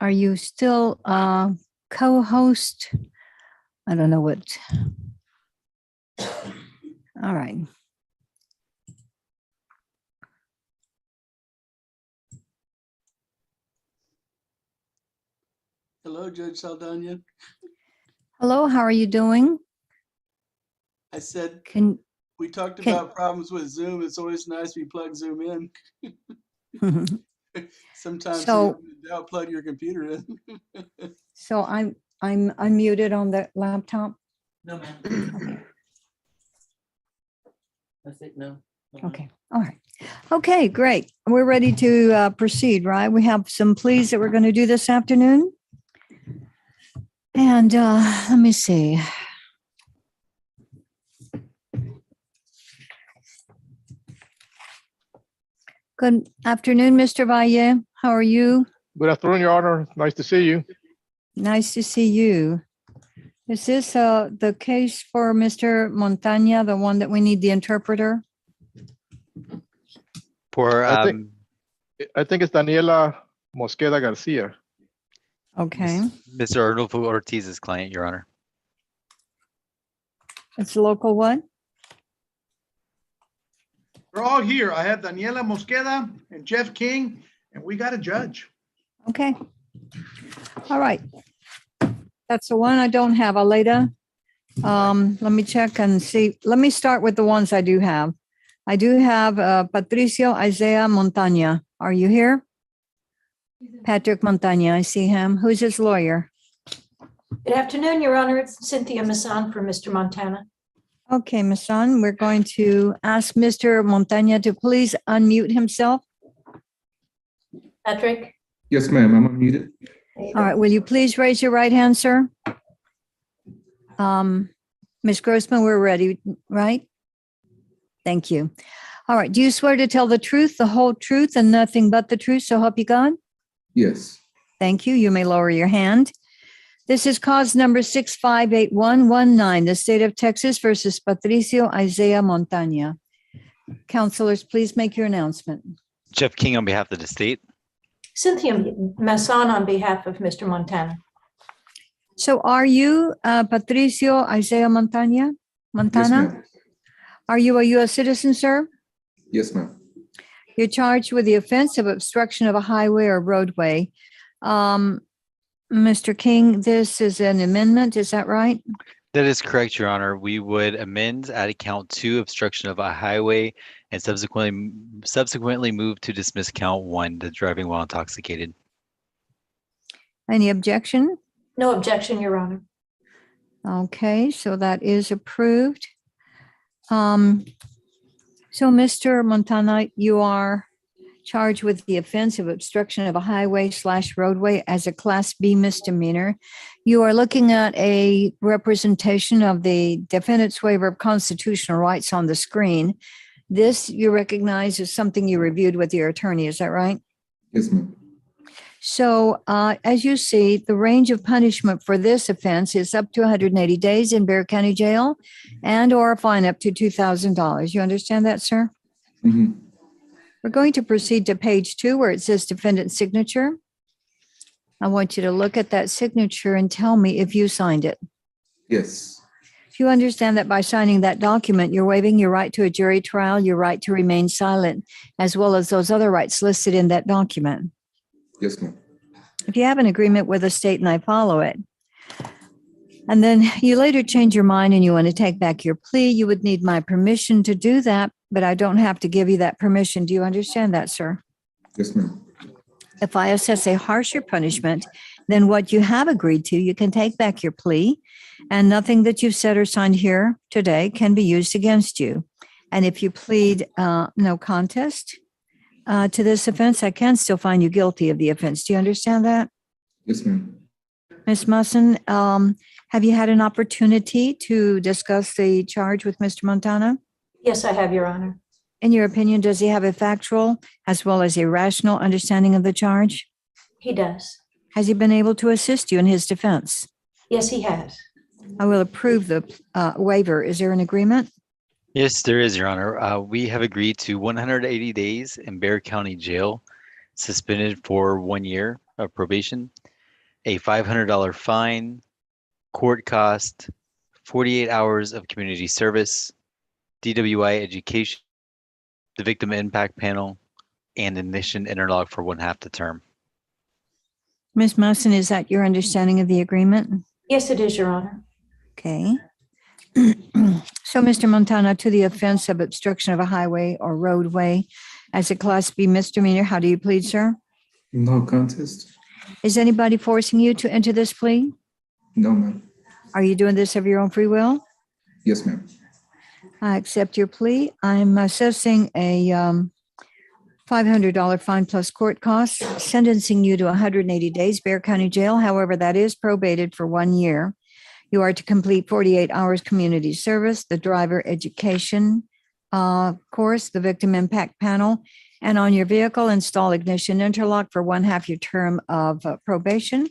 Are you still co-host? I don't know what. All right. Hello, Judge Saldaña. Hello, how are you doing? I said, Can we talked about problems with Zoom. It's always nice we plug Zoom in. Sometimes So- you don't plug your computer in. so I'm unmuted on the laptop. No, ma'am. Okay. That's it, no. Okay, all right. Okay, great. We're ready to proceed, right? We have some pleas that we're going to do this afternoon. And let me see. Good afternoon, Mr. Valle. How are you? Good afternoon, Your Honor. Nice to see you. Nice to see you. Is this the case for Mr. Montaña, the one that we need the interpreter? For I think it's Daniela Mosqueda Garcia. Okay, Mr. Arnulfo Ortiz's client, Your Honor. it's local what? They're all here. I have Daniela Mosqueda and Jeff King, and we got a judge. Okay. All right. That's the one I don't have, Aleda. Let me check and see. Let me start with the ones I do have. I do have Patricio Isaiah Montaña. Are you here? Patrick Montaña, I see him. Who's his lawyer? Good afternoon, Your Honor. It's Cynthia Masson for Mr. Montana. Okay, Ms. Son, we're going to ask Mr. Montaña to please unmute himself. Patrick? Yes, ma'am, I'm unmuted. All right, will you please raise your right hand, sir? Ms. Grossman, we're ready, right? Thank you. All right, do you swear to tell the truth, the whole truth, and nothing but the truth, so help you God? Yes, Thank you. You may lower your hand. This is cause number 658119, the state of Texas versus Patricio Isaiah Montaña. Counselors, please make your announcement. Jeff King on behalf of the state. Cynthia Masson on behalf of Mr. Montana. So are you Patricio Isaiah Montaña? yes, Montana? ma'am. Are you a U.S. citizen, sir? Yes, ma'am. You're charged with the offense of obstruction of a highway or roadway. Mr. King, this is an amendment, is that right? That is correct, Your Honor. We would amend at count 2 obstruction of a highway and subsequently move to dismiss count 1, the driving while intoxicated. Any objection? No objection, Your Honor. Okay, so that is approved. So Mr. Montana, you are charged with the offense of obstruction of a highway/roadway as a Class B misdemeanor. You are looking at a representation of the defendant's waiver of constitutional rights on the screen. This you recognize as something you reviewed with your attorney, is that right? Yes, ma'am. So as you see, the range of punishment for this offense is up to 180 days in Bexar County Jail and or a fine up to $2,000. You understand that, sir? Mhm. We're going to proceed to page 2 where it says defendant's signature. I want you to look at that signature and tell me if you signed it. Yes, If you understand that by signing that document, you're waiving your right to a jury trial, your right to remain silent, as well as those other rights listed in that document. yes, ma'am. If you have an agreement with the state and I follow it, and then you later change your mind and you want to take back your plea, you would need my permission to do that, but I don't have to give you that permission. Do you understand that, sir? Yes, ma'am. If I assess a harsher punishment than what you have agreed to, you can take back your plea, and nothing that you've said or signed here today can be used against you. And if you plead no contest to this offense, I can still find you guilty of the offense. Do you understand that? Yes, ma'am. Ms. Musson, have you had an opportunity to discuss the charge with Mr. Montana? Yes, I have, Your Honor. In your opinion, does he have a factual as well as a rational understanding of the charge? He does. Has he been able to assist you in his defense? Yes, he has. I will approve the waiver. Is there an agreement? Yes, there is, Your Honor. We have agreed to 180 days in Bexar County Jail, suspended for 1 year of probation. a $500 fine, court cost, 48 hours of community service, DWI education, the victim impact panel, and admission interlock for 1/2 the term. Ms. Musson, is that your understanding of the agreement? Yes, it is, Your Honor. Okay. So, Mr. Montana, to the offense of obstruction of a highway or roadway as a Class B misdemeanor, how do you plead, sir? No contest. Is anybody forcing you to enter this plea? No, ma'am. Are you doing this of your own free will? Yes, ma'am. I accept your plea. I'm assessing a $500 fine plus court costs, sentencing you to 180 days Bear County Jail. However, that is probated for 1 year. You are to complete 48 hours community service, the driver education course, the victim impact panel, and on your vehicle, install ignition interlock for 1/2 your term of probation.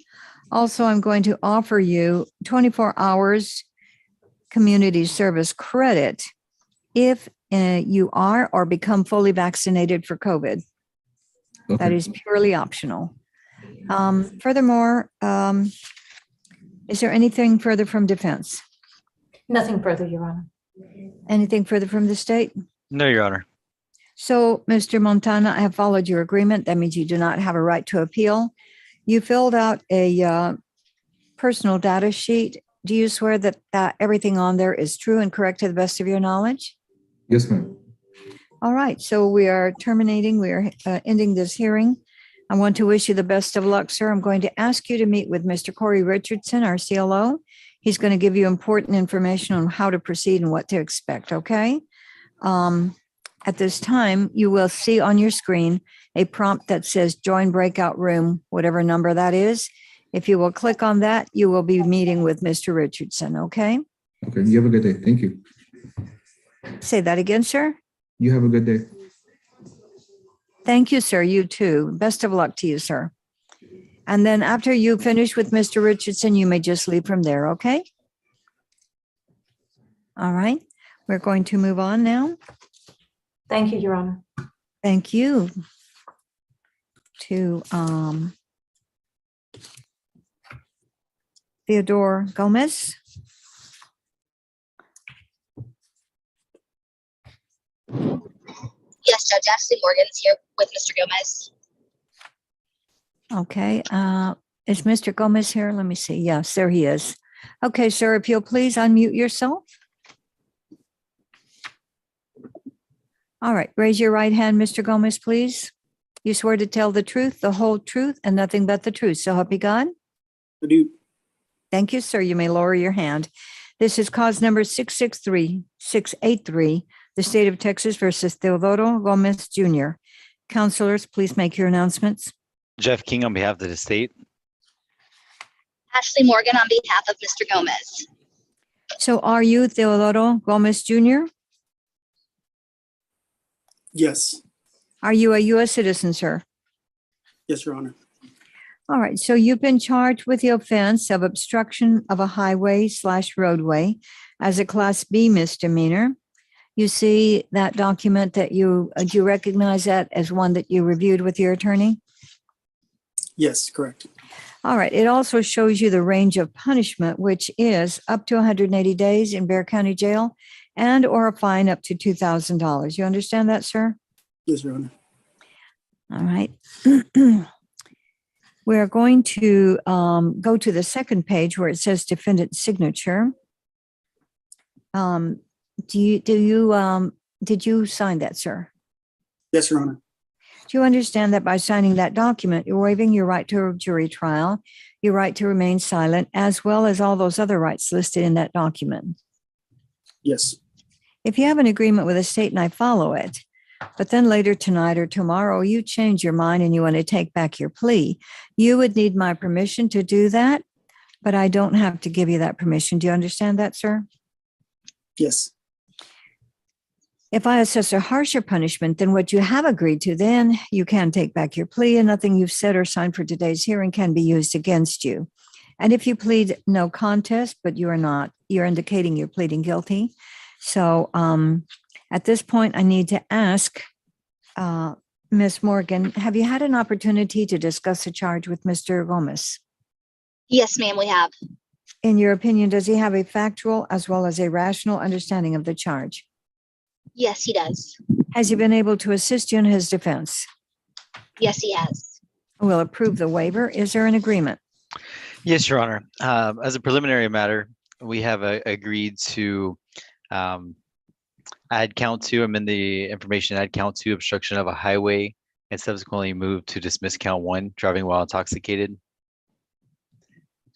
Also, I'm going to offer you 24 hours community service credit if you are or become fully vaccinated for COVID. That Okay. is purely optional. Furthermore, is there anything further from defense? Nothing further, Your Honor. Anything further from the state? No, Your Honor. So, Mr. Montana, I have followed your agreement. That means you do not have a right to appeal. You filled out a personal data sheet. Do you swear that everything on there is true and correct to the best of your knowledge? Yes, ma'am. All right, so we are ending this hearing. I want to wish you the best of luck, sir. I'm going to ask you to meet with Mr. Corey Richardson, our CLO. He's going to give you important information on how to proceed and what to expect, okay? At this time, you will see on your screen a prompt that says join breakout room, whatever number that is. If you will click on that, you will be meeting with Mr. Richardson, okay? Okay. You have a good day. Thank you. Say that again, sir. You have a good day. Thank you, sir. You too. Best of luck to you, sir. And then after you finish with Mr. Richardson, you may just leave from there, okay? All right. We're going to move on now. Thank you, Your Honor. Thank you. To Theodore Gomez. Yes, Judge Ashley Morgan's here with Mr. Gomez. Okay. Is Mr. Gomez here? Let me see. Yes, there he is. Okay, sir, if you'll please unmute yourself. All right. Raise your right hand, Mr. Gomez, please. You swear to tell the truth, the whole truth, and nothing but the truth. So help you God. I do. Thank you, sir. You may lower your hand. This is cause number 663-683, the state of Texas versus Teodoro Gomez Jr. Counselors, please make your announcements. Jeff King on behalf of the state. Ashley Morgan on behalf of Mr. Gomez. So are you Teodoro Gomez Jr.? Yes. Are you a U.S. citizen, sir? Yes, Your Honor. All right. So you've been charged with the offense of obstruction of a highway/roadway as a Class B misdemeanor. You see that document that do you recognize that as one that you reviewed with your attorney? Yes, correct. All right. It also shows you the range of punishment, which is up to 180 days in Bear County Jail and or a fine up to $2,000. You understand that, sir? Yes, Your Honor. All right. We're going to go to the second page where it says defendant signature. Did you sign that, sir? Yes, Your Honor. Do you understand that by signing that document, you're waiving your right to a jury trial, your right to remain silent, as well as all those other rights listed in that document? Yes. If you have an agreement with the state and I follow it, but then later tonight or tomorrow, you change your mind and you want to take back your plea, you would need my permission to do that, but I don't have to give you that permission. Do you understand that, sir? Yes. If I assess a harsher punishment than what you have agreed to, then you can take back your plea and nothing you've said or signed for today's hearing can be used against you. And if you plead no contest, but you're indicating you're pleading guilty. So at this point, I need to ask Ms. Morgan, have you had an opportunity to discuss a charge with Mr. Gomez? Yes, ma'am, we have. In your opinion, does he have a factual as well as a rational understanding of the charge? Yes, he does. Has he been able to assist you in his defense? Yes, he has. Will approve the waiver. Is there an agreement? Yes, Your Honor. As a preliminary matter, we have agreed to add count two, amend the information, add count two, obstruction of a highway, and subsequently move to dismiss count one, driving while intoxicated.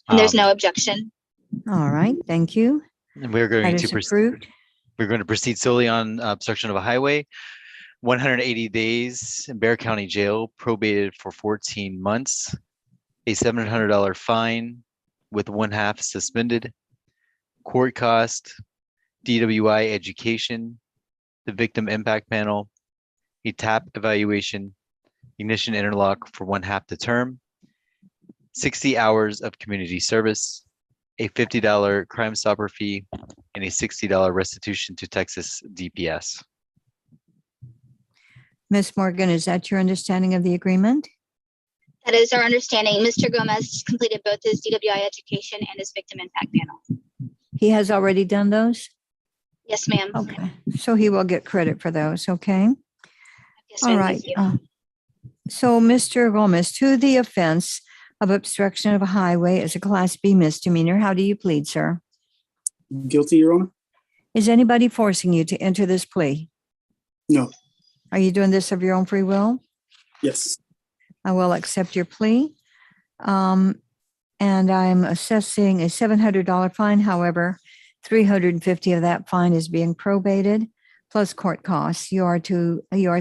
And there's no objection. All right, thank you. And we're That going is to approved. we're going to proceed solely on obstruction of a highway. 180 days in Bear County Jail, probated for 14 months, a $700 fine with 1/2 suspended, court cost, DWI education, the victim impact panel, a TAP evaluation, ignition interlock for 1/2 the term, 60 hours of community service, a $50 Crime Stopper fee, and a $60 restitution to Texas DPS. Ms. Morgan, is that your understanding of the agreement? That is our understanding. Mr. Gomez completed both his DWI education and his victim impact panel. He has already done those? Yes, ma'am. Okay, so he will get credit for those, okay? Yes, All ma'am. right. Thank you. So, Mr. Gomez, to the offense of obstruction of a highway as a Class B misdemeanor, how do you plead, sir? Guilty, Your Honor? Is anybody forcing you to enter this plea? No. Are you doing this of your own free will? Yes. I will accept your plea. And I'm assessing a $700 fine. However, $350 of that fine is being probated plus court costs. You are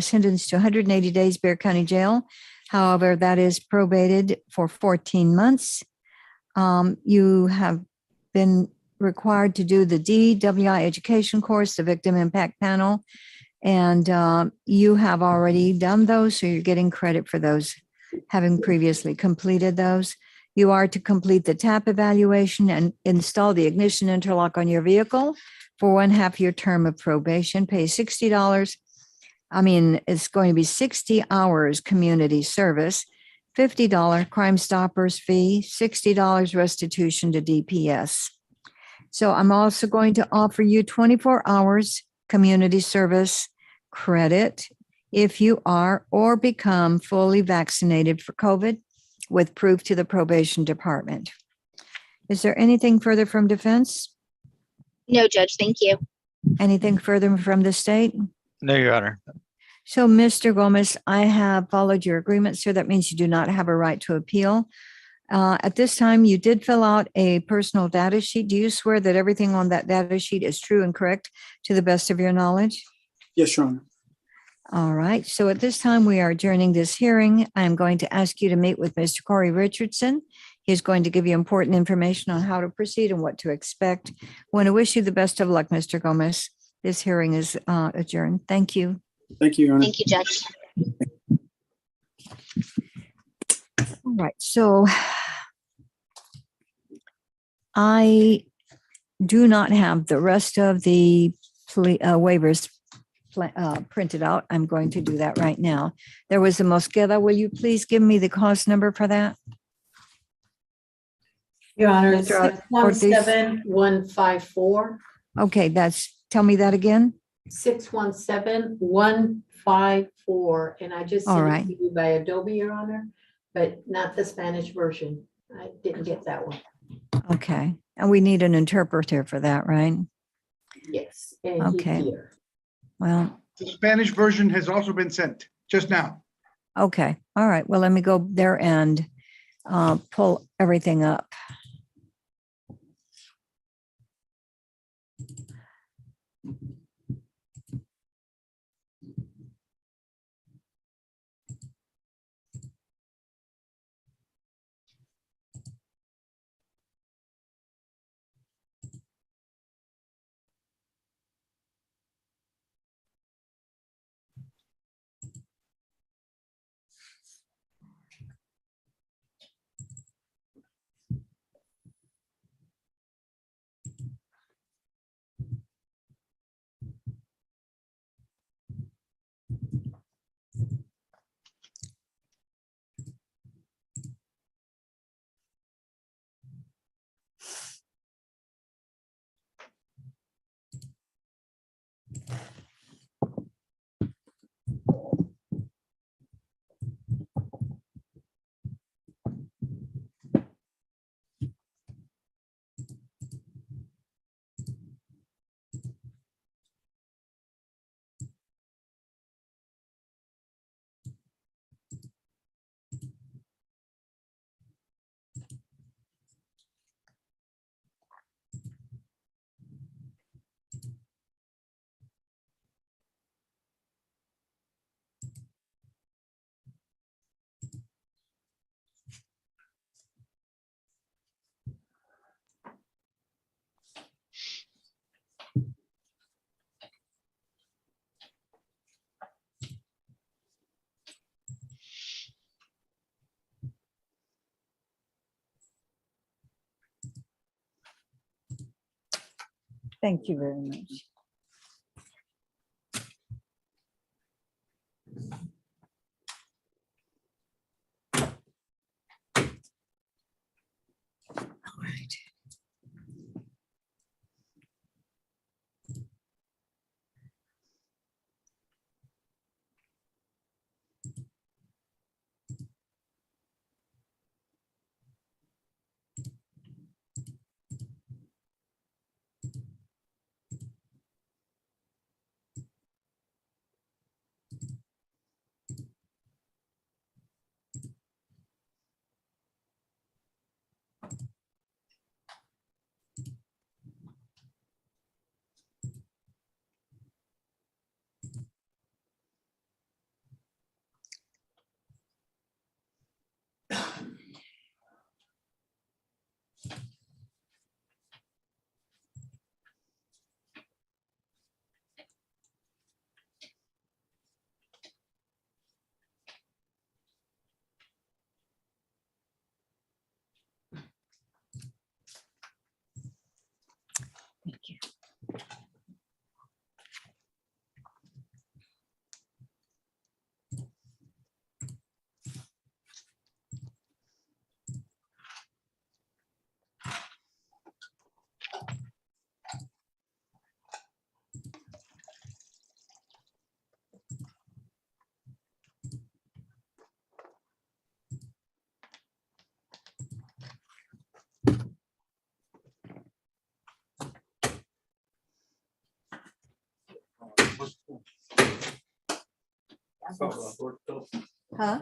sentenced to 180 days Bear County Jail. However, that is probated for 14 months. You have been required to do the DWI education course, the victim impact panel, and you have already done those, so you're getting credit for those, having previously completed those. You are to complete the TAP evaluation and install the ignition interlock on your vehicle for 1/2 your term of probation. Pay $60. It's going to be 60 hours community service, $50 Crime Stoppers fee, $60 restitution to DPS. So I'm also going to offer you 24 hours community service credit if you are or become fully vaccinated for COVID with proof to the probation department. Is there anything further from defense? No, Judge. Thank you. Anything further from the state? No, Your Honor. So, Mr. Gomez, I have followed your agreement, sir. That means you do not have a right to appeal. At this time, you did fill out a personal data sheet. Do you swear that everything on that data sheet is true and correct to the best of your knowledge? Yes, Your Honor. All right. So at this time, we are adjourning this hearing. I'm going to ask you to meet with Mr. Corey Richardson. He's going to give you important information on how to proceed and what to expect. I want to wish you the best of luck, Mr. Gomez. This hearing is adjourned. Thank you. Thank you, Your Honor. Thank you, Judge. All right. So I do not have the rest of the waivers printed out. I'm going to do that right now. There was a Mosqueda. Will you please give me the cause number for that? Your Honor, it's Mr. Ortiz. 617154. Okay, tell me that again. 617154. And I just All sent right. it to you by Adobe, Your Honor, but not the Spanish version. I didn't get that one. Okay. And we need an interpreter for that, right? Yes. And he's Okay. here. Well, The Spanish version has also been sent just now. okay. All right. Well, let me go there and pull everything up. Thank you very much. All right. Thank you. Huh?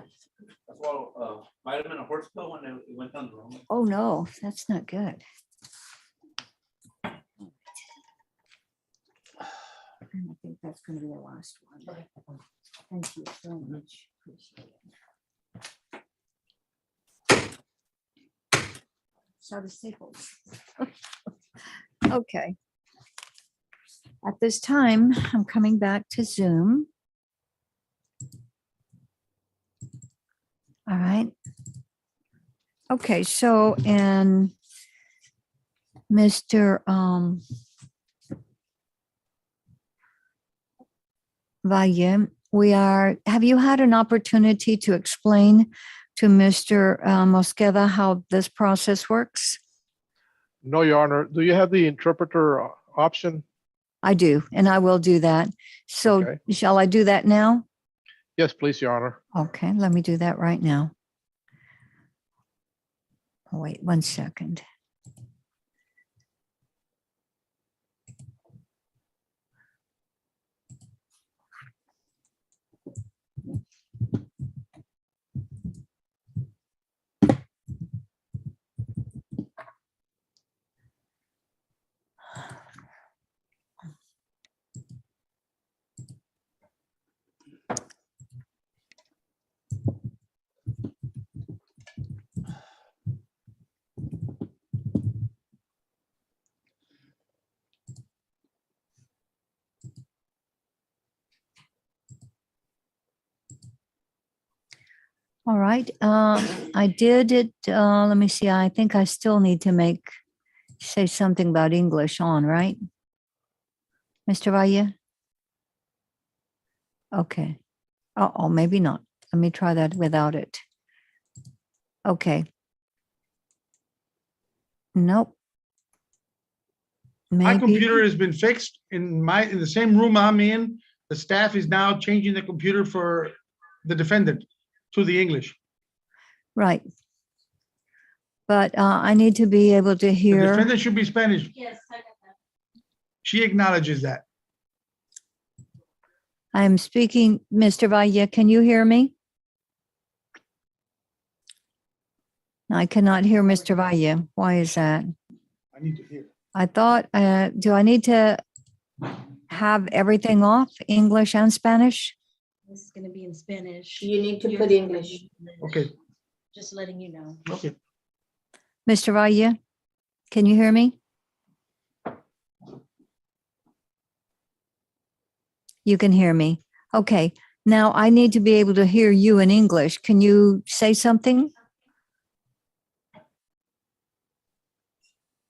Might have been a horse pill when it went down the wrong. Oh, no, that's not good. And I think that's going to be the last one. Thank you so much. Appreciate it. So the staples. Okay. At this time, I'm coming back to Zoom. All right. Okay, so in Mr. Valle, have you had an opportunity to explain to Mr. Mosqueda how this process works? No, Your Honor. Do you have the interpreter option? I do, and I will do that. So Okay. shall I do that now? Yes, please, Your Honor. Okay, let me do that right now. Oh, wait 1 second. All right, I did it, let me see, I think I still need to say something about English on, right? Mr. Valle? Okay. Oh, maybe not. Let me try that without it. Okay. Nope. My Maybe. computer has been fixed in the same room I'm in. The staff is now changing the computer for the defendant to the English. Right. But I need to be able to The hear. defendant should be Spanish. Yes, I got that. She acknowledges that. I'm speaking, Mr. Valle, can you hear me? I cannot hear Mr. Valle. Why is that? I need to hear. I thought, do I need to have everything off, English and Spanish? This is gonna be in Spanish. You need to Yours put is gonna English. be in English. Okay, Just letting you know. okay. Mr. Valle, can you hear me? You can hear me. Okay. Now I need to be able to hear you in English. Can you say something?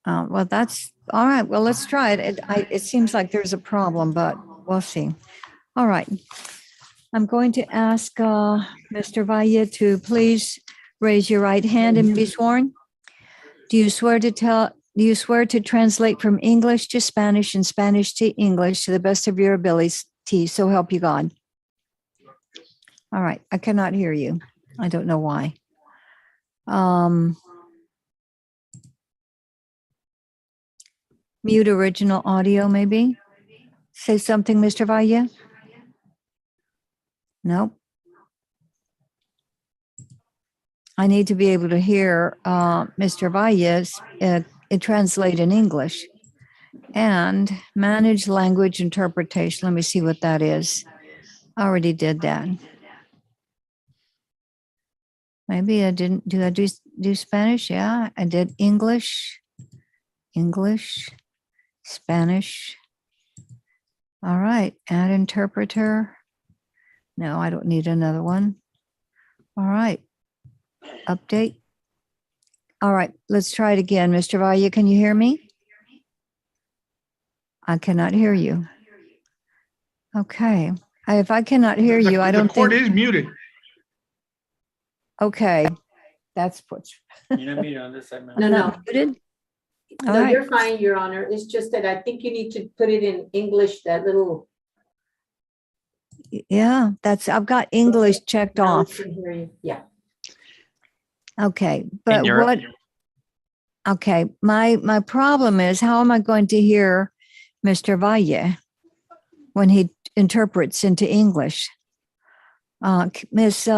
Well, that's All right, well, let's try it. It seems like there's a problem, but we'll see. All right. I'm going to ask Mr. Valle to please raise your right hand and be sworn. Do you swear to translate from English to Spanish and Spanish to English to the best of your abilities, so help you God? All right, I cannot hear you. I don't know why. Mute original audio, maybe. Say something, Mr. Valle. Nope. I need to be able to hear Mr. Valles translate in English and manage language interpretation. Let me see what that is. I already did that. Maybe I didn't. Did I do Spanish? Yeah, I did English, Spanish. All right, add interpreter. No, I don't need another one. All right, update. All right, let's try it again. Mr. Valle, can you hear me? I cannot hear you. Okay, if I cannot hear you, I don't The court think. is muted. Okay, that's what's. You're not muted on this side, ma'am. No, Not no. muted? All No, right. you're fine, Your Honor. It's just that I think you need to put it in English, that little. Yeah, I've got English checked Now we off. can hear you. Yeah. Okay, but you're- what? Okay, my problem is, how am I going to hear Mr. Valle when he interprets into English? Ms.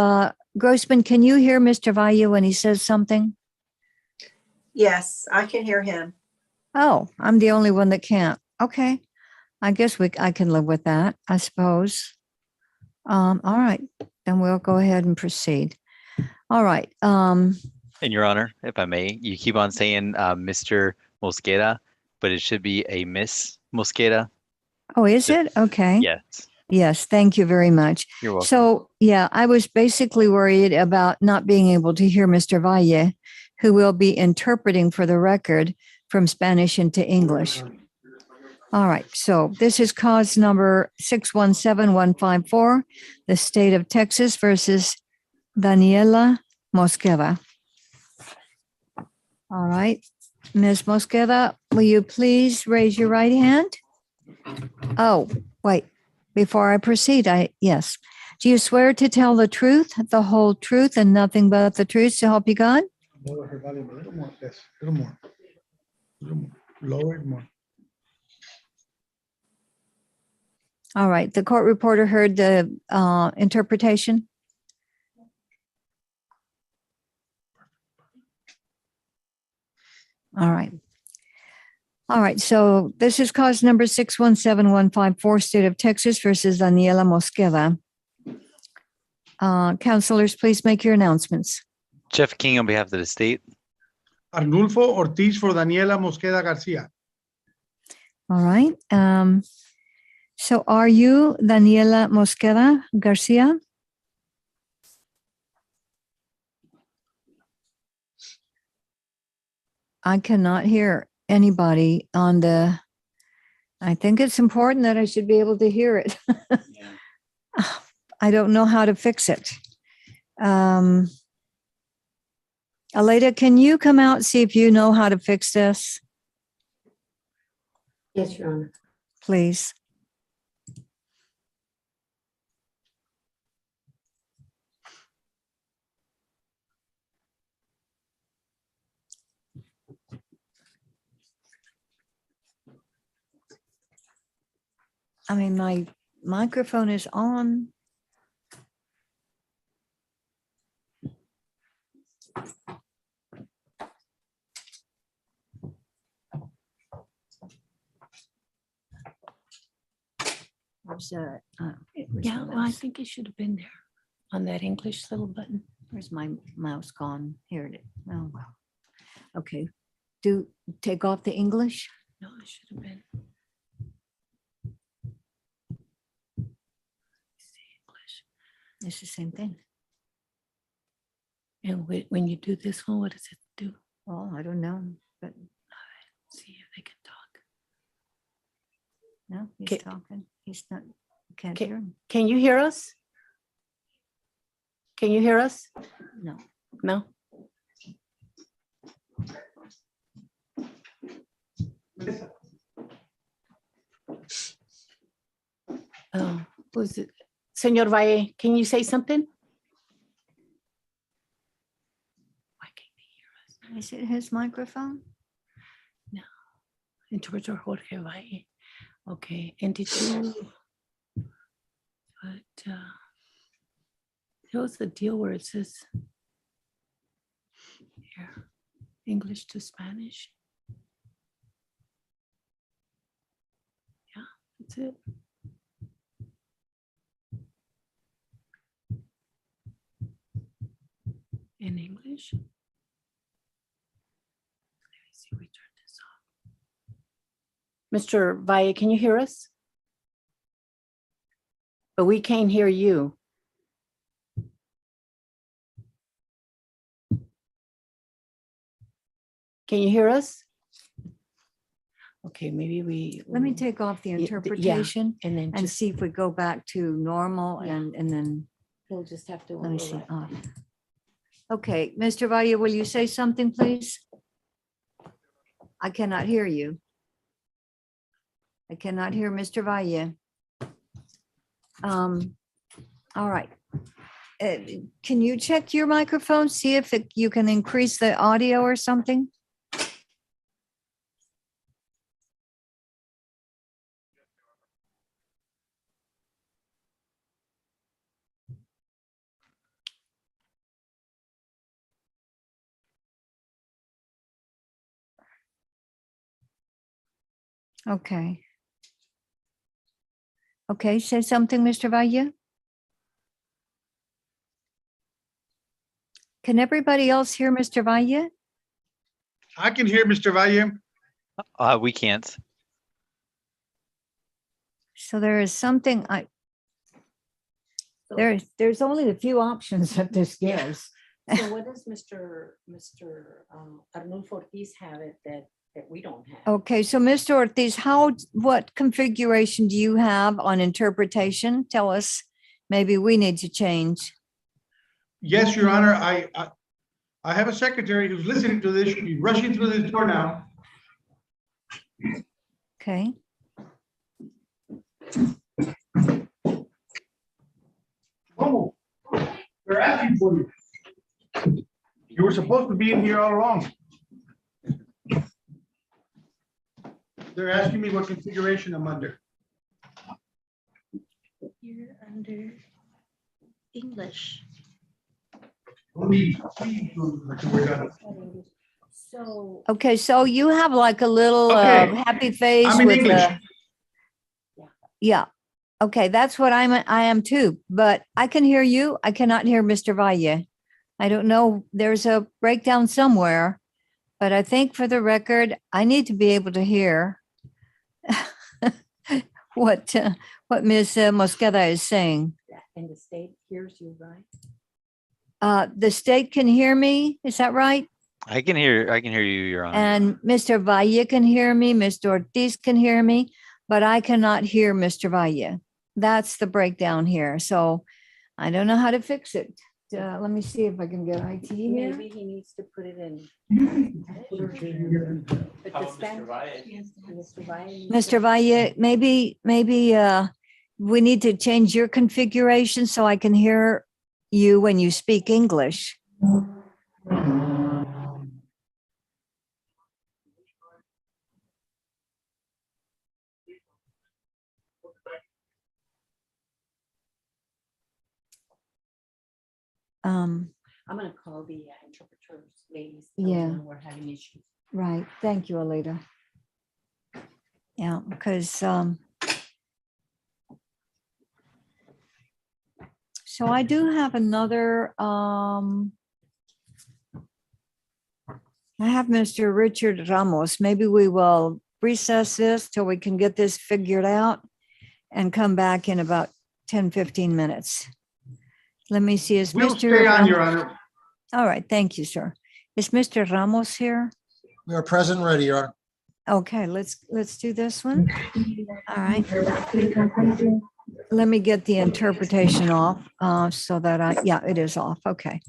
Grossman, can you hear Mr. Valle when he says something? Yes, I can hear him. Oh, I'm the only one that can't. Okay, I guess I can live with that, I suppose. All right, then we'll go ahead and proceed. All right. And Your Honor, if I may, you keep on saying Mr. Mosqueda, but it should be a Miss Mosqueda. Oh, is it? Okay. Yes, Yes, thank you very much. you're welcome. So, yeah, I was basically worried about not being able to hear Mr. Valle, who will be interpreting for the record from Spanish into English. All right, so this is cause number 617154, the state of Texas versus Daniela Mosqueda. All right, Ms. Mosqueda, will you please raise your right hand? Oh, wait. Before I proceed, yes. Do you swear to tell the truth, the whole truth, and nothing but the truth to help you God? Lower her volume a little more. Yes, a little more. A little more. Lower it more. All right. The court reporter heard the interpretation. All right. All right. So this is cause number 617154, state of Texas versus Daniela Mosqueda. Counselors, please make your announcements. Jeff King on behalf of the state. Arnulfo Ortiz for Daniela Mosqueda Garcia. All right. So are you Daniela Mosqueda Garcia? I cannot hear anybody on the, I think it's important that I should be able to hear it. I don't know how to fix it. Aleda, can you come out, see if you know how to fix this, Yes, Your Honor. please? I mean, my microphone is on. Where's Yeah, well, I think it should have been there on that English little button. where's my mouse gone? Here it is. Oh, well. Okay. Take off the English. No, it should have been. It's the same thing. And when you do this one, what does it do? Well, I don't know, but See if they can talk. No, he's Okay. talking. He's not, can't Okay. hear him. Can you hear us? Can you hear us? No. No? Who's it? Senor Valle, can you say something? Why can't he hear us? Is it his microphone? Interpreter Jorge Valle. Okay, and did you? But there was a deal where it says here, English to Spanish. Yeah, that's it. In English. Let me see, we turn this off. Mr. Valle, can you hear us? But we can't hear you. Can you hear us? Okay, maybe we. Let me take off the Yeah, interpretation and then and just, see if we go back to normal Yeah. and then, we'll just have to. let me see. Off. Okay, Mr. Valle, will you say something, please? I cannot hear you. I cannot hear Mr. Valle. All right. Can you check your microphone, see if you can increase the audio or something? Okay. Okay, say something, Mr. Valle. Can everybody else hear Mr. Valle? I can hear Mr. Valle. We can't. So there is something there's only a few options that this gives. So what does Mr. Arnulfo Ortiz have it that we don't have? Okay, so Mr. Ortiz, what configuration do you have on interpretation? Tell us, maybe we need to change. Yes, Your Honor, I have a secretary who's listening to this. She'll be rushing through this door now. Okay, Oh, they're asking for you. You were supposed to be in here all along. They're asking me what configuration I'm under. You're under English. Please, we're done. So, okay, so you have like a little Okay. happy face I'm in with English. yeah. Okay, that's what I am too, but I can hear you. I cannot hear Mr. Valle. I don't know, there's a breakdown somewhere, but I think for the record, I need to be able to hear what Ms. Mosqueda is saying. and the state hears you, right? The state can hear me, is that right? I can hear you, Your Honor. And Mr. Valle can hear me, Mr. Ortiz can hear me, but I cannot hear Mr. Valle. That's the breakdown here. So I don't know how to fix it. Let me see if I can get IT here. Maybe he needs to put it in. But How the about Mr. Spanish, Valle? Mr. Valle. needs Mr. to- Valle, maybe we need to change your configuration so I can hear you when you speak English. I'm gonna call the interpreters, ladies. tell Yeah. them We're having issues. Right. Thank you, Alita. Yeah, because so I do have another I have Mr. Richard Ramos. Maybe we will recess this till we can get this figured out and come back in about 10, 15 minutes. Let me see, is We'll Mr. stay on, Your Ramos- Honor. All right, thank you, sir. Is Mr. Ramos here? We are present and ready, Your Honor. Okay, let's do this one. All right. Let me get the interpretation off so that yeah, it is off. Okay.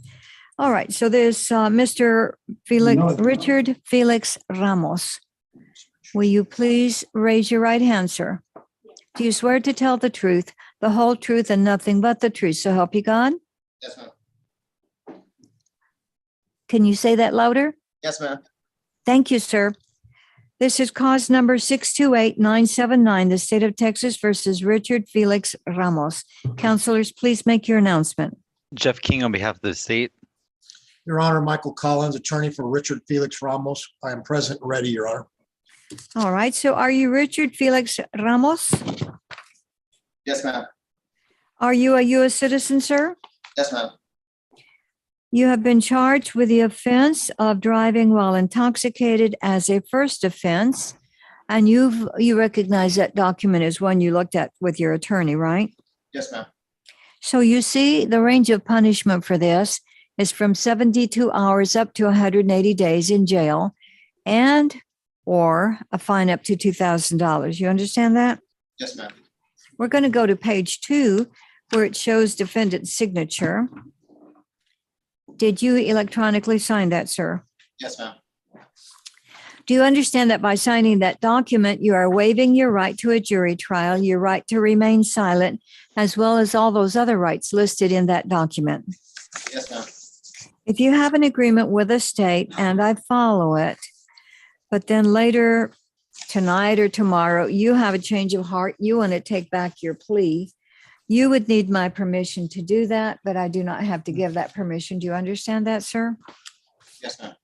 All right. So there's Mr. Richard Felix Ramos. Will you please raise your right hand, sir? Do you swear to tell the truth, the whole truth, and nothing but the truth? So help you God? Yes, ma'am. Can you say that louder? Yes, ma'am. Thank you, sir. This is cause number 628979, the state of Texas versus Richard Felix Ramos. Counselors, please make your announcement. Jeff King on behalf of the state. Your Honor, Michael Collins, attorney for Richard Felix Ramos. I am present and ready, Your Honor. All right. So are you Richard Felix Ramos? Yes, ma'am. Are you a U.S. citizen, sir? Yes, ma'am. You have been charged with the offense of driving while intoxicated as a first offense. And you recognize that document as one you looked at with your attorney, right? Yes, ma'am. So you see the range of punishment for this is from 72 hours up to 180 days in jail and or a fine up to $2,000. You understand that? Yes, ma'am. We're going to go to page 2 where it shows defendant's signature. Did you electronically sign that, sir? Yes, ma'am. Do you understand that by signing that document, you are waiving your right to a jury trial, your right to remain silent, as well as all those other rights listed in that document? Yes, ma'am. If you have an agreement with a state and I follow it, but then later tonight or tomorrow, you have a change of heart, you want to take back your plea, you would need my permission to do that, but I do not have to give that permission. Do you understand that, sir? Yes, ma'am.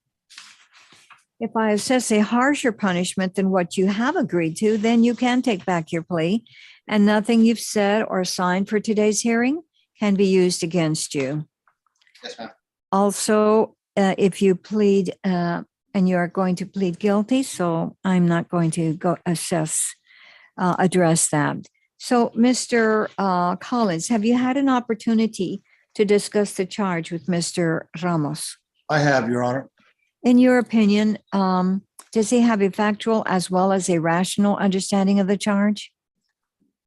If I assess a harsher punishment than what you have agreed to, then you can take back your plea, and nothing you've said or signed for today's hearing can be used against you. Yes, ma'am. Also, if you plead and you are going to plead guilty, so I'm not going to go address that. So, Mr. Collins, have you had an opportunity to discuss the charge with Mr. Ramos? I have, Your Honor. In your opinion, does he have a factual as well as a rational understanding of the charge?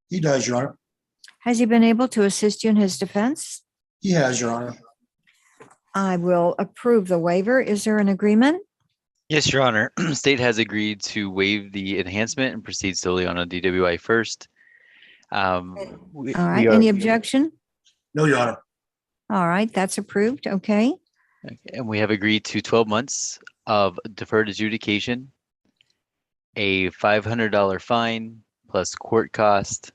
He does, Your Honor. Has he been able to assist you in his defense? He has, Your Honor. I will approve the waiver. Is there an agreement? Yes, Your Honor. State has agreed to waive the enhancement and proceed solely on a DWI first. All right. Any objection? No, Your Honor. All right. That's approved. Okay. And we have agreed to 12 months of deferred adjudication, a $500 fine plus court cost,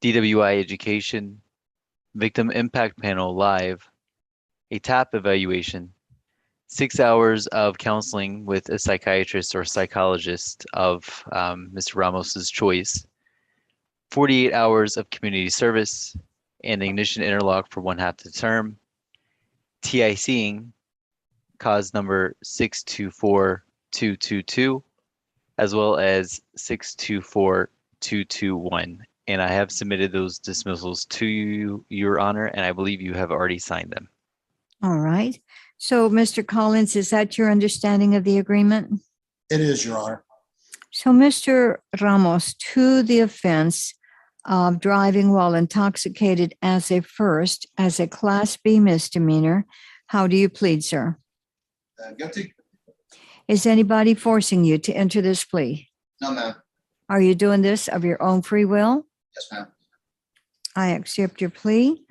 DWI education, victim impact panel live, a TAP evaluation, 6 hours of counseling with a psychiatrist or psychologist of Mr. Ramos's choice, 48 hours of community service, and the ignition interlock for 1/2 the term, TICing cause number 624222, as well as 624221. And I have submitted those dismissals to you, Your Honor, and I believe you have already signed them. All right. So, Mr. Collins, is that your understanding of the agreement? It is, Your Honor. So, Mr. Ramos, to the offense of driving while intoxicated as a Class B misdemeanor, how do you plead, sir? Guilty? Is anybody forcing you to enter this plea? No, ma'am. Are you doing this of your own free will? Yes, ma'am. I accept your plea.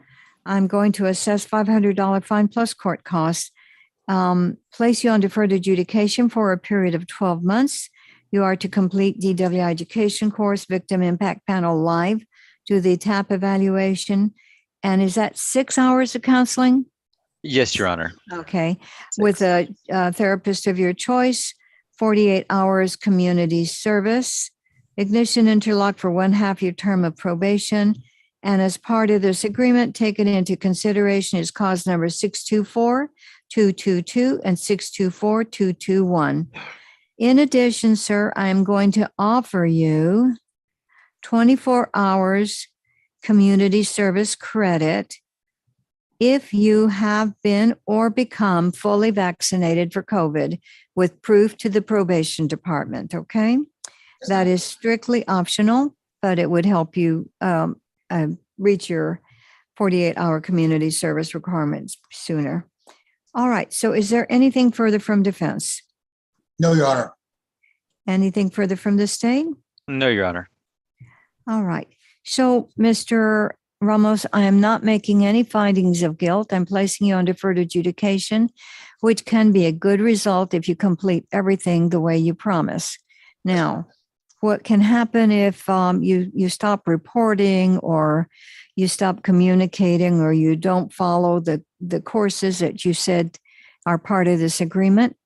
I'm going to assess $500 fine plus court costs, place you on deferred adjudication for a period of 12 months. You are to complete DWI education course, victim impact panel live, do the TAP evaluation. And is that 6 hours of counseling? Yes, Your Honor. Okay. With a therapist of your choice, 48 hours community service, ignition interlock for 1/2 your term of probation. And as part of this agreement, taken into consideration is cause number 624222 and 624221. In addition, sir, I am going to offer you 24 hours community service credit if you have been or become fully vaccinated for COVID with proof to the probation department, okay? That is strictly optional, but it would help you reach your 48-hour community service requirements sooner. All right, so is there anything further from defense? No, Your Honor. Anything further from the state? No, Your Honor. All right. So, Mr. Ramos, I am not making any findings of guilt. I'm placing you on deferred adjudication, which can be a good result if you complete everything the way you promise. Now, what can happen if you stop reporting or you stop communicating or you don't follow the courses that you said are part of this agreement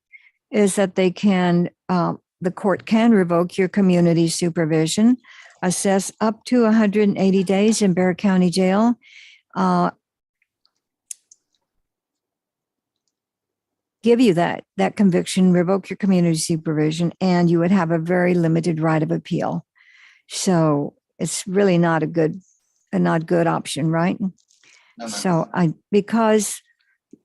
is that they can, the court can revoke your community supervision, assess up to 180 days in Bexar County Jail, give you that conviction, revoke your community supervision, and you would have a very limited right of appeal. So it's really not a good option, right? No, ma'am. So because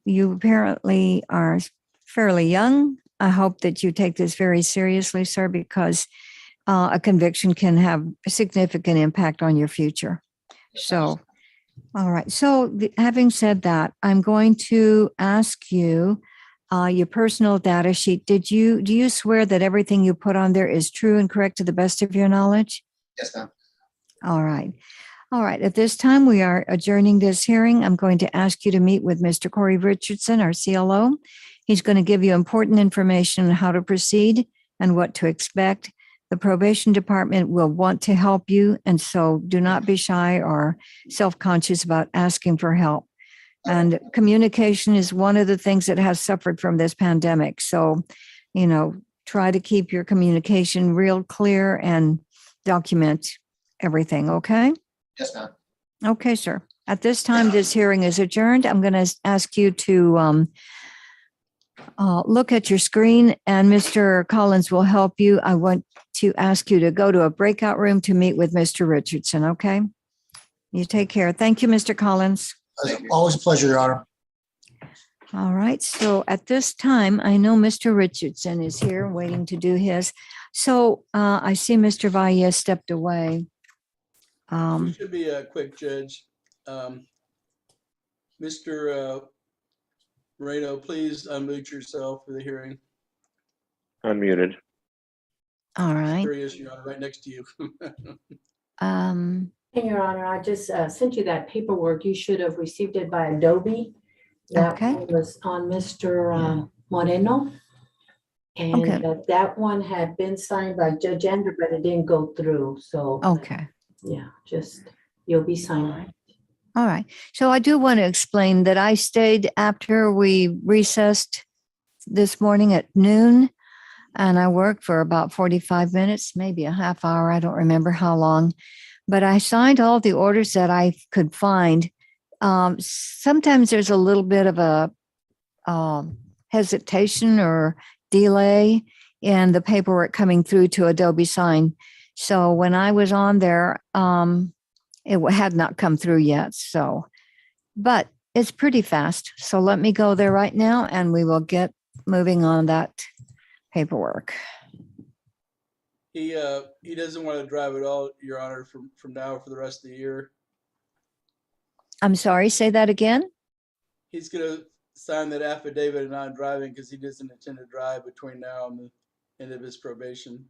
you apparently are fairly young, I hope that you take this very seriously, sir, because a conviction can have a significant impact on your future. So, all right. So having said that, I'm going to ask you your personal data sheet. Do you swear that everything you put on there is true and correct to the best of your knowledge? Yes, ma'am. All right. All right. At this time, we are adjourning this hearing. I'm going to ask you to meet with Mr. Corey Richardson, our CLO. He's going to give you important information on how to proceed and what to expect. The probation department will want to help you, and so do not be shy or self-conscious about asking for help. And communication is one of the things that has suffered from this pandemic. So, try to keep your communication real clear and document everything, okay? Yes, ma'am. Okay, sir. At this time, this hearing is adjourned. I'm going to ask you to look at your screen, and Mr. Collins will help you. I want to ask you to go to a breakout room to meet with Mr. Richardson, okay? You take care. Thank you, Mr. Collins. Always a pleasure, Your Honor. All right. So at this time, I know Mr. Richardson is here waiting to do his. So I see Mr. Valle stepped away. It should be a quick, Judge. Mr. Moreno, please unmute yourself for the hearing. Unmuted. All right. There he is, Your Honor, right next to you. And Your Honor, I just sent you that paperwork. You should have received it by Adobe. That Okay. one was on Mr. Moreno. And Okay. that one had been signed by Judge Ender, but it didn't go through. So Okay. yeah, you'll be signed. All right. So I do want to explain that I stayed after we recessed this morning at noon, and I worked for about 45 minutes, maybe a half hour. I don't remember how long, but I signed all the orders that I could find. Sometimes there's a little bit of a hesitation or delay in the paperwork coming through to Adobe Sign. So when I was on there, it had not come through yet. So, but it's pretty fast. So let me go there right now and we will get moving on that paperwork. He doesn't want to drive at all, Your Honor, from now for the rest of the year. I'm sorry, say that again? He's going to sign that affidavit of non-driving because he doesn't intend to drive between now and the end of his probation.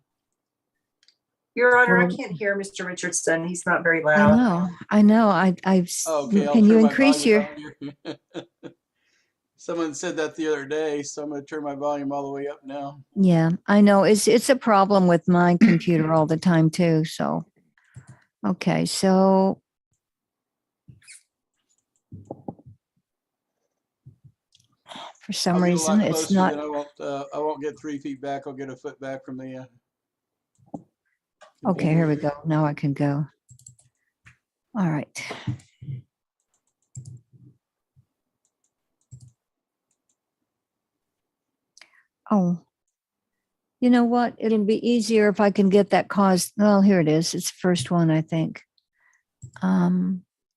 Your Honor, I Well, can't hear Mr. Richardson. He's not very I loud. know. Okay, I'll can you turn my increase your, volume down here. Someone said that the other day, so I'm going to turn my volume all the way up now. yeah, I know. It's a problem with my computer all the time too. So, okay. So for some I'll get a reason, lot it's closer, not. then I won't get 3 feet back. I'll get a foot back from the Okay, here we go. Now I can go. All right. Oh, you know what? It'll be easier if I can get that cause. Well, here it is. It's the first one, I think.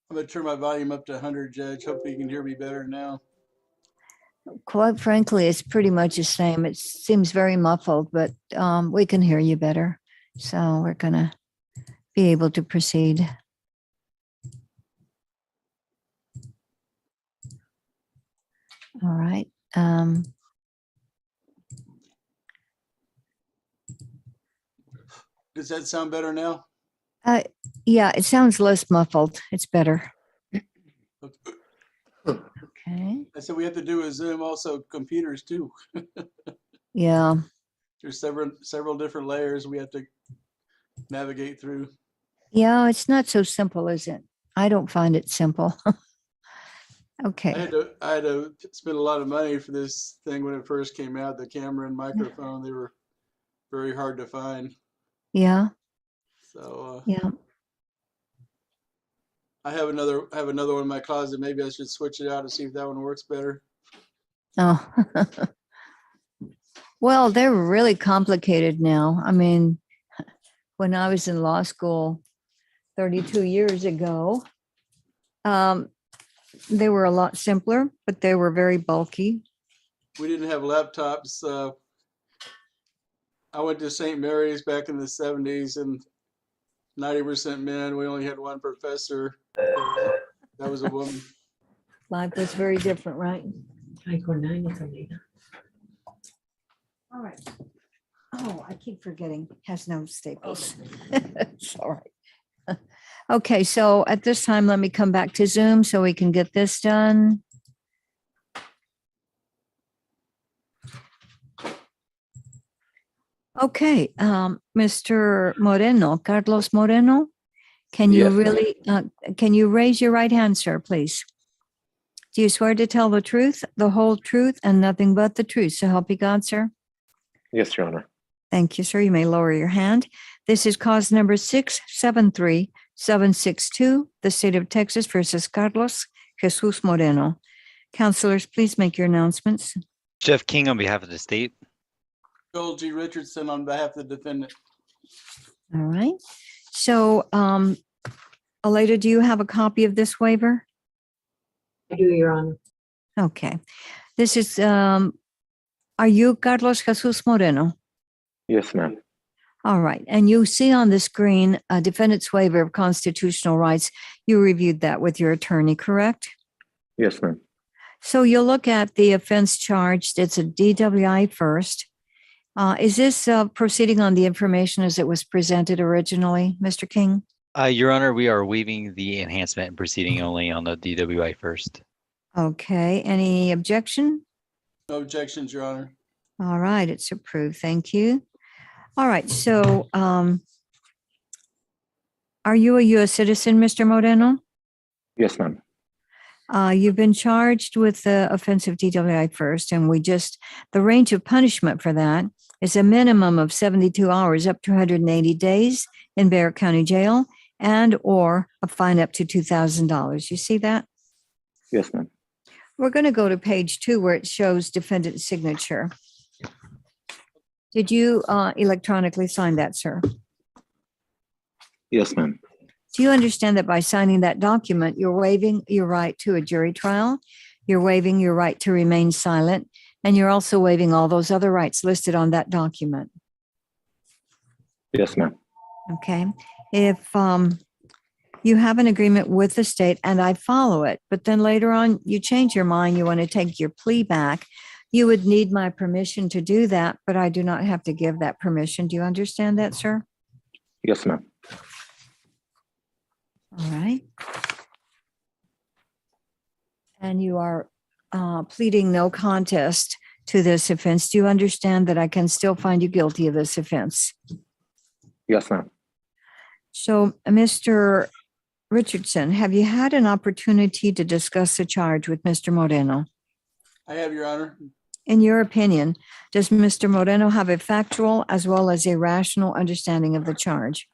I'm gonna turn my volume up to 100, Judge. Hopefully you can hear me better now. Quite frankly, it's pretty much the same. It seems very muffled, but we can hear you better. So we're gonna be able to proceed. All right. Does that sound better now? Yeah, it sounds less muffled. It's better. Okay. I said we have to do with Zoom also computers too. Yeah. There's several different layers we have to navigate through. Yeah, it's not so simple, is it? I don't find it simple. Okay. I had to spend a lot of money for this thing when it first came out. The camera and microphone, they were very hard to find. Yeah. So Yeah. I have another one in my closet. Maybe I should switch it out to see if that one works better. Oh. Well, they're really complicated now. I mean, when I was in law school 32 years ago, they were a lot simpler, but they were very bulky. We didn't have laptops. I went to St. Mary's back in the 70s, and 90% men. We only had one professor. That was a woman. Life was very different, right? All right. Oh, I keep forgetting. Has no staples. It's all right. Okay, so at this time, let me come back to Zoom so we can get this done. Okay, Mr. Moreno, Carlos Moreno, can you can you raise your right hand, sir, please? Do you swear to tell the truth, the whole truth, and nothing but the truth? So help you God, sir. Yes, Your Honor. Thank you, sir. You may lower your hand. This is cause number 673762, the state of Texas versus Carlos Jesus Moreno. Counselors, please make your announcements. Jeff King on behalf of the state. Joel G. Richardson on behalf of the defendant. All right. So, Aleda, do you have a copy of this waiver? I do, Your Honor. Okay. This is, are you Carlos Jesus Moreno? Yes, ma'am. All right. And you see on the screen a defendant's waiver of constitutional rights. You reviewed that with your attorney, correct? Yes, ma'am. So you'll look at the offense charged. It's a DWI first. Is this proceeding on the information as it was presented originally, Mr. King? Your Honor, we are waiving the enhancement and proceeding only on the DWI first. Okay. Any objection? No objections, Your Honor. All right. It's approved. Thank you. All right. So are you a U.S. citizen, Mr. Moreno? Yes, ma'am. You've been charged with the offense of DWI first, and the range of punishment for that is a minimum of 72 hours up to 180 days in Barrett County Jail and or a fine up to $2,000. You see that? Yes, ma'am. We're going to go to page 2 where it shows defendant's signature. Did you electronically sign that, sir? Yes, ma'am. Do you understand that by signing that document, you're waiving your right to a jury trial, you're waiving your right to remain silent, and you're also waiving all those other rights listed on that document? Yes, ma'am. Okay. If you have an agreement with the state and I follow it, but then later on you change your mind, you want to take your plea back, you would need my permission to do that, but I do not have to give that permission. Do you understand that, sir? Yes, ma'am. All right. And you are pleading no contest to this offense. Do you understand that I can still find you guilty of this offense? Yes, ma'am. So, Mr. Richardson, have you had an opportunity to discuss the charge with Mr. Moreno? I have, Your Honor. In your opinion, does Mr. Moreno have a factual as well as a rational understanding of the charge?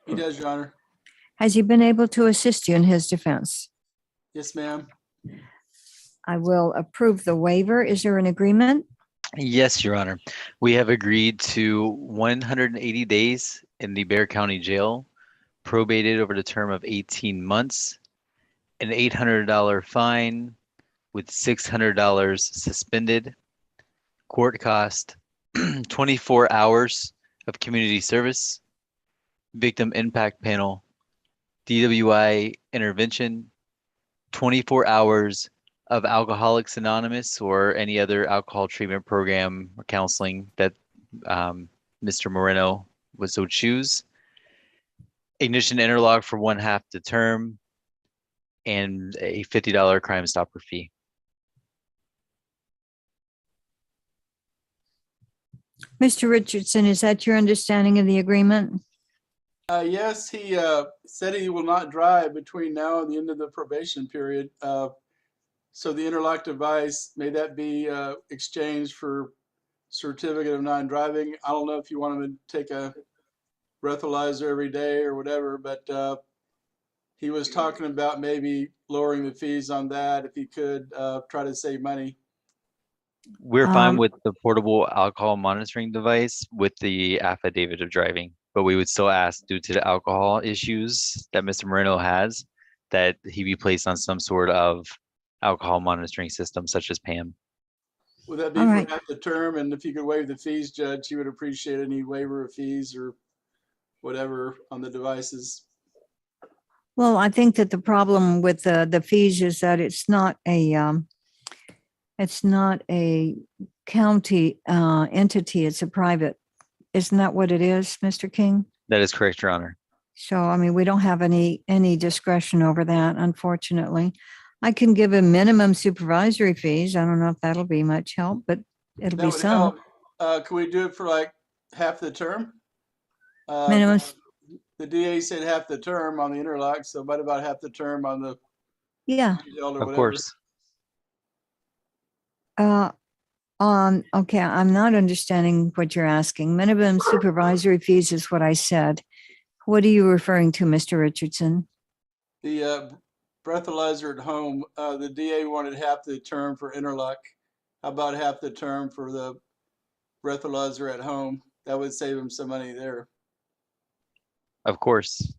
He does, Your Honor. Has he been able to assist you in his defense? Yes, ma'am. I will approve the waiver. Is there an agreement? Yes, Your Honor. We have agreed to 180 days in the Bexar County Jail, probated over the term of 18 months, an $800 fine with $600 suspended. Court cost 24 hours of community service, victim impact panel, DWI intervention, 24 hours of Alcoholics Anonymous or any other alcohol treatment program or counseling that Mr. Moreno would so choose, ignition interlock for 1/2 the term, and a $50 Crime Stopper fee. Mr. Richardson, is that your understanding of the agreement? Yes, he said he will not drive between now and the end of the probation period. So the interlock device, may that be exchanged for certificate of non-driving? I don't know if you want him to take a breathalyzer every day or whatever, but he was talking about maybe lowering the fees on that if he could try to save money. We're fine with the portable alcohol monitoring device with the affidavit of driving, but we would still ask, due to the alcohol issues that Mr. Moreno has, that he be placed on some sort of alcohol monitoring system such as PAM. Would that be All for right. half the term? And if you could waive the fees, Judge, he would appreciate any waiver of fees or whatever on the devices. Well, I think that the problem with the fees is that it's not a county entity, it's a private. Isn't that what it is, Mr. King? That is correct, Your Honor. So, I mean, we don't have any discretion over that, unfortunately. I can give him minimum supervisory fees. I don't know if that'll be much help, but it'll That be would some. help. Can we do it for like half the term? Minimum, The DA said half the term on the interlock, so about half the term on the yeah. jail or Of whatever. course. Okay, I'm not understanding what you're asking. Minimum supervisory fees is what I said. What are you referring to, Mr. Richardson? The breathalyzer at home, the DA wanted half the term for interlock. How about half the term for the breathalyzer at home? That would save him some money there. Of course.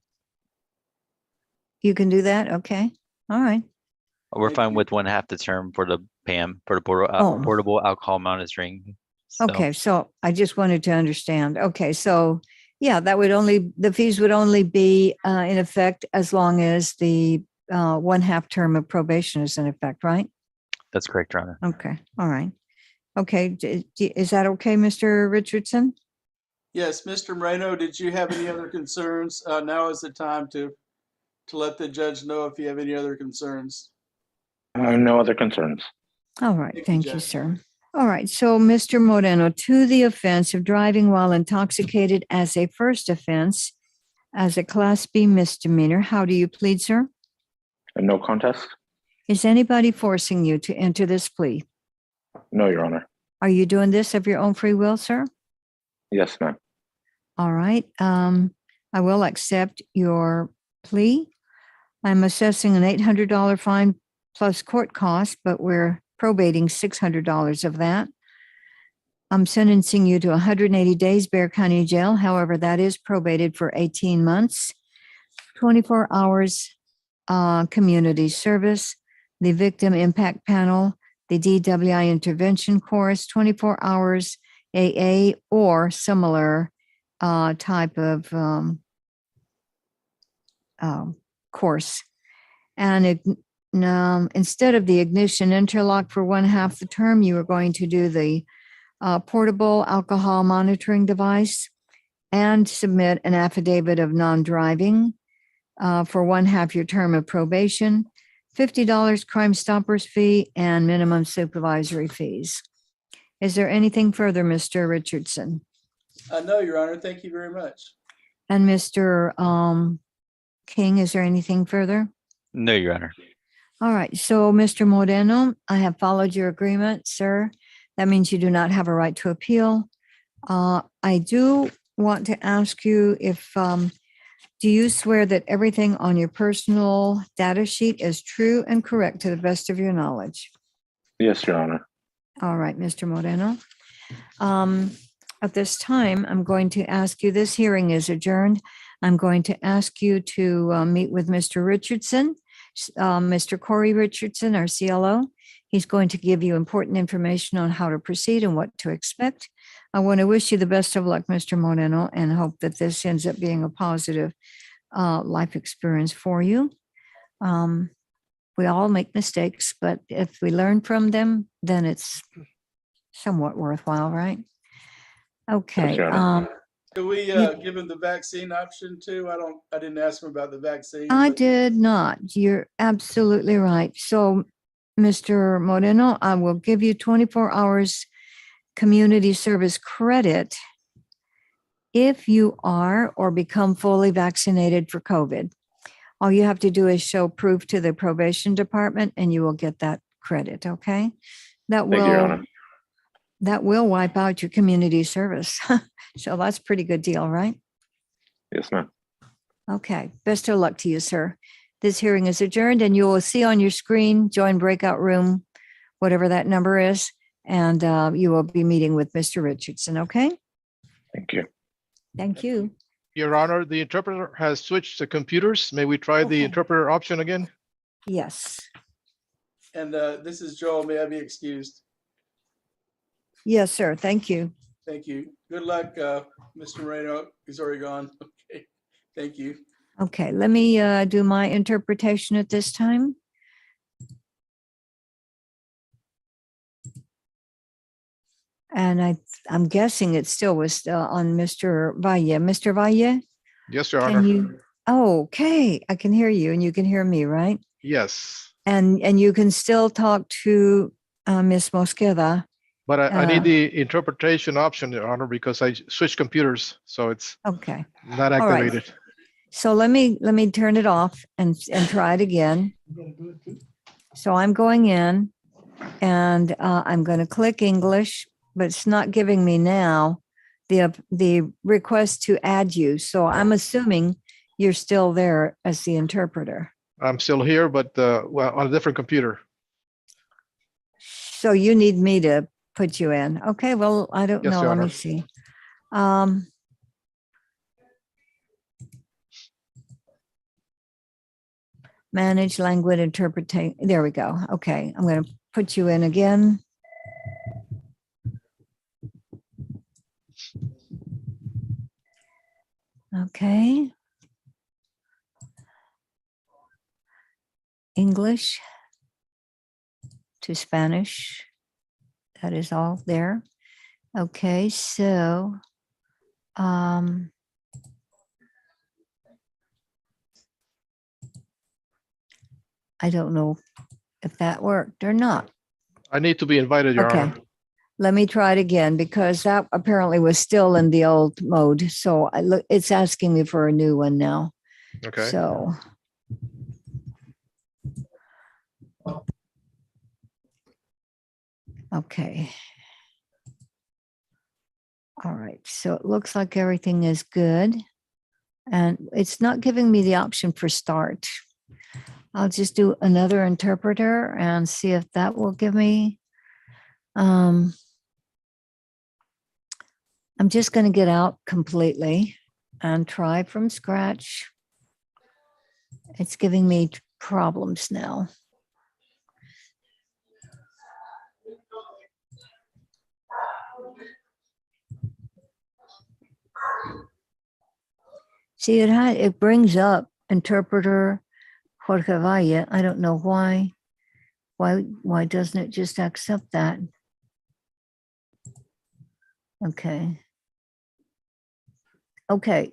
You can do that? Okay. All right. We're Thank fine you. with 1/2 the term for the PAM, for the Oh. portable alcohol monitoring. So, Okay, so I just wanted to understand. Okay, so yeah, the fees would only be in effect as long as the 1/2 term of probation is in effect, right? that's correct, Your Honor. Okay, all right. Okay, is that okay, Mr. Richardson? Yes, Mr. Moreno, did you have any other concerns? Now is the time to let the judge know if you have any other concerns. No other concerns. All right, Thank you, thank you, Judge. sir. All right, so Mr. Moreno, to the offense of driving while intoxicated as a first offense, as a Class B misdemeanor, how do you plead, sir? No contest? Is anybody forcing you to enter this plea? No, Your Honor. Are you doing this of your own free will, sir? Yes, ma'am. All right, I will accept your plea. I'm assessing an $800 fine plus court costs, but we're probating $600 of that. I'm sentencing you to 180 days Bear County Jail. However, that is probated for 18 months, 24 hours community service, the victim impact panel, the DWI intervention course, 24 hours AA or similar type of course. And instead of the ignition interlock for 1/2 the term, you are going to do the portable alcohol monitoring device and submit an affidavit of non-driving for 1/2 your term of probation, $50 Crime Stoppers fee, and minimum supervisory fees. Is there anything further, Mr. Richardson? No, Your Honor. Thank you very much. And Mr. King, is there anything further? No, Your Honor. All right, so Mr. Moreno, I have followed your agreement, sir. That means you do not have a right to appeal. I do want to ask you if, do you swear that everything on your personal data sheet is true and correct to the best of your knowledge? Yes, Your Honor. All right, Mr. Moreno. At this time, I'm going to ask you, this hearing is adjourned. I'm going to ask you to meet with Mr. Richardson Mr. Corey Richardson, our CLO. He's going to give you important information on how to proceed and what to expect. I want to wish you the best of luck, Mr. Moreno, and hope that this ends up being a positive life experience for you. We all make mistakes, but if we learn from them, then it's somewhat worthwhile, right? Okay. Your Honor. Can we give him the vaccine option too? I didn't ask him about the vaccine. I but- did not. You're absolutely right. So, Mr. Moreno, I will give you 24 hours community service credit if you are or become fully vaccinated for COVID. All you have to do is show proof to the probation department and you will get that credit, okay? That Thank you, Your will Honor. that will wipe out your community service. So that's a pretty good deal, right? Yes, ma'am. Okay, best of luck to you, sir. This hearing is adjourned and you will see on your screen, join breakout room, whatever that number is, and you will be meeting with Mr. Richardson, okay? Thank you. Thank you. Your Honor, the interpreter has switched to computers. May we try the Okay. interpreter option again? Yes. And this is Joel. May I be excused? Yes, sir. Thank you. Thank you. Good luck, Mr. Moreno. He's already gone. Okay. Thank you. Okay, let me do my interpretation at this time. And I'm guessing it still was on Mr. Valle. Mr. Valle, Yes, Your can Honor. you? Oh, okay, I can hear you and you can hear me, right? Yes, And you can still talk to Miss Mosqueda. but I need the interpretation option, Your Honor, because I switched computers, so it's Okay, not All right. activated. so let me turn it off and try it again. So I'm going in and I'm going to click English, but it's not giving me now the request to add you. So I'm assuming you're still there as the interpreter. I'm still here, but well, on a different computer. So you need me to put you in. Okay, well, I don't Yes, know. Your Let me Honor. see. Manage language interpretation. There we go. Okay, I'm going to put you in again. Okay. English to Spanish. That is all there. Okay, so I don't know if that worked or not. I need to be invited, Your Okay. Honor. Let me try it again because that apparently was still in the old mode. So it's asking me for a new one now. Okay. So. Okay. All right. So it looks like everything is good. And it's not giving me the option for start. I'll just do another interpreter and see if that will give me. I'm just going to get out completely and try from scratch. It's giving me problems now. See, it brings up interpreter Jorge Valle. I don't know why. Why doesn't it just accept that? Okay. Okay.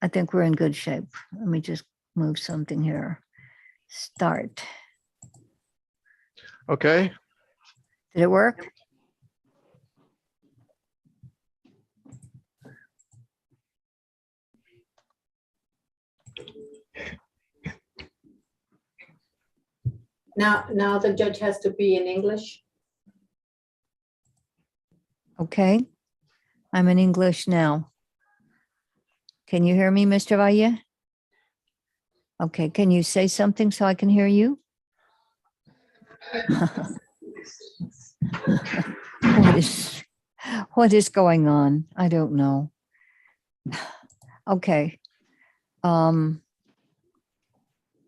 I think we're in good shape. Let me just move something here. Start. Okay. Did it work? Now the judge has to be in English. Okay. I'm in English now. Can you hear me, Mr. Valle? Okay. Can you say something so I can hear you? What is going on? I don't know.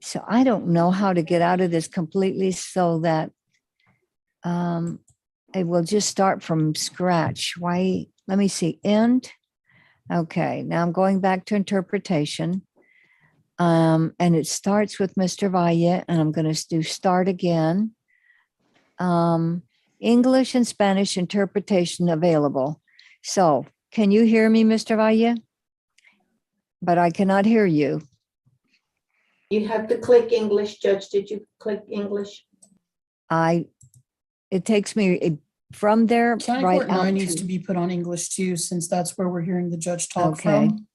So I don't know how to get out of this completely so that it will just start from scratch. Why? Let me see. End. Okay, now I'm going back to interpretation. And it starts with Mr. Valle, and I'm going to do start again. English and Spanish interpretation available. So can you hear me, Mr. Valle? But I cannot hear you. You have to click English, Judge. Did you click English? It takes me from there County right Court out 9 needs to, to be put on English too, since that's where we're hearing the judge talk okay. from.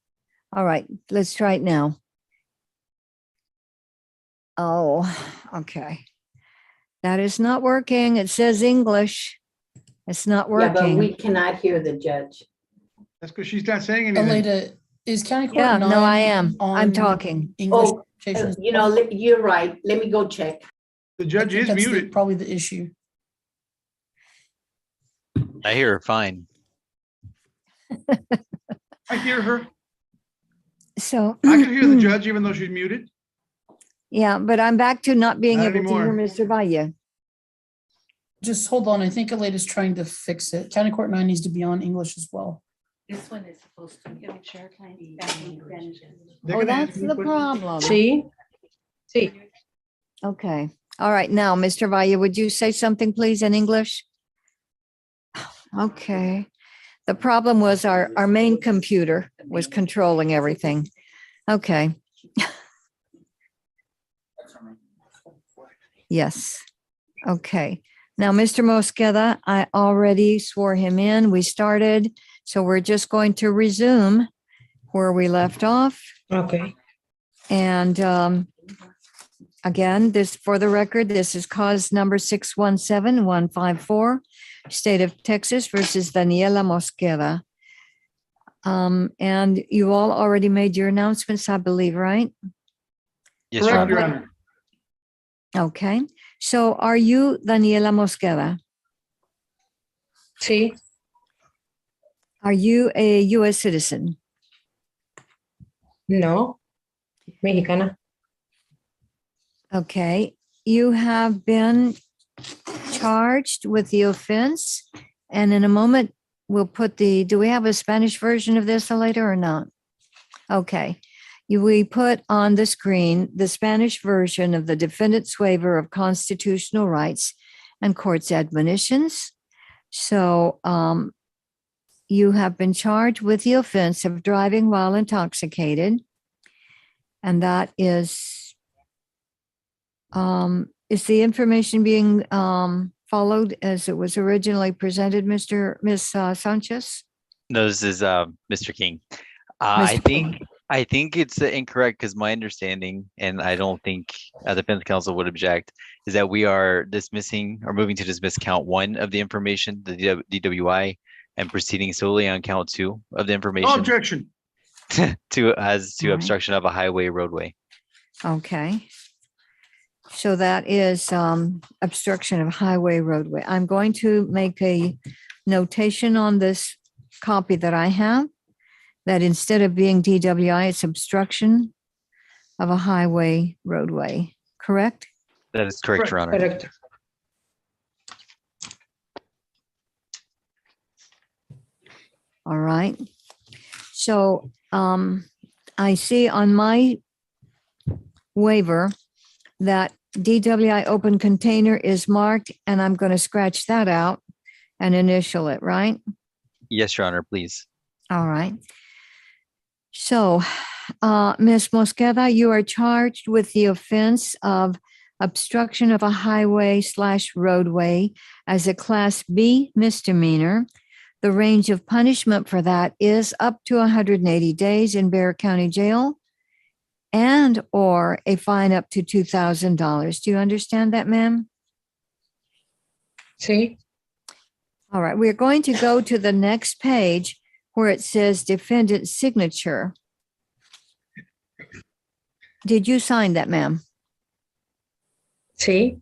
All right, let's try it now. Oh, okay. That is not working. It says English. It's not Yeah, but we working. cannot hear the judge. That's because she's not saying anything. Aleda, is County Court Yeah, 9 no, I am. I'm on talking. English Oh, interpretation as you well? know, you're right. Let me go check. The I judge think is that's muted. probably the issue. I hear her fine. I hear her. So I can hear the judge even though she's muted. yeah, but I'm back to not being Not able to hear anymore. Mr. Valle. Just hold on. I think Aleda's trying to fix it. County Court 9 needs to be on English as well. This one is supposed to give it share time. They're Oh, gonna that's ask me the questions. problem. See? See? Okay. All right. Now, Mr. Valle, would you say something, please, in English? Okay. The problem was our main computer was controlling everything. Okay. Yes. Okay. Now, Mr. Mosqueda, I already swore him in. We started. So we're just going to resume where we left off. Okay. And again, this, for the record, this is cause number 617154, State of Texas versus Daniela Mosqueda. And you all already made your announcements, I believe, right? Yes, Correct, Your Your Honor. Honor. Okay. So are you Daniela Mosqueda? See? Are you a U.S. citizen? No. Mexicana. Okay. You have been charged with the offense. And in a moment, we'll put the, do we have a Spanish version of this later or not? Okay. We put on the screen the Spanish version of the defendant's waiver of constitutional rights and court's admonitions. So you have been charged with the offense of driving while intoxicated. And that is the information being followed as it was originally presented, Ms. Sanchez? No, this is Mr. King. Mr. I think it's incorrect because my understanding, and I don't think the defense counsel would object, is that we are dismissing or moving to dismiss count 1 of the information, the DWI, and proceeding solely on count 2 of the No information objection. to All right. obstruction of a highway roadway. Okay. So that is obstruction of highway roadway. I'm going to make a notation on this copy that I have that instead of being DWI, it's obstruction of a highway roadway, correct? That is correct, Your Honor. Correct. All right. So I see on my waiver that DWI open container is marked, and I'm going to scratch that out and initial it, right? Yes, Your Honor, please. All right. So, Ms. Mosqueda, you are charged with the offense of obstruction of a highway/roadway as a Class B misdemeanor. The range of punishment for that is up to 180 days in Bexar County Jail and or a fine up to $2,000. Do you understand that, ma'am? See? All right, we're going to go to the next page where it says defendant's signature. Did you sign that, ma'am? See?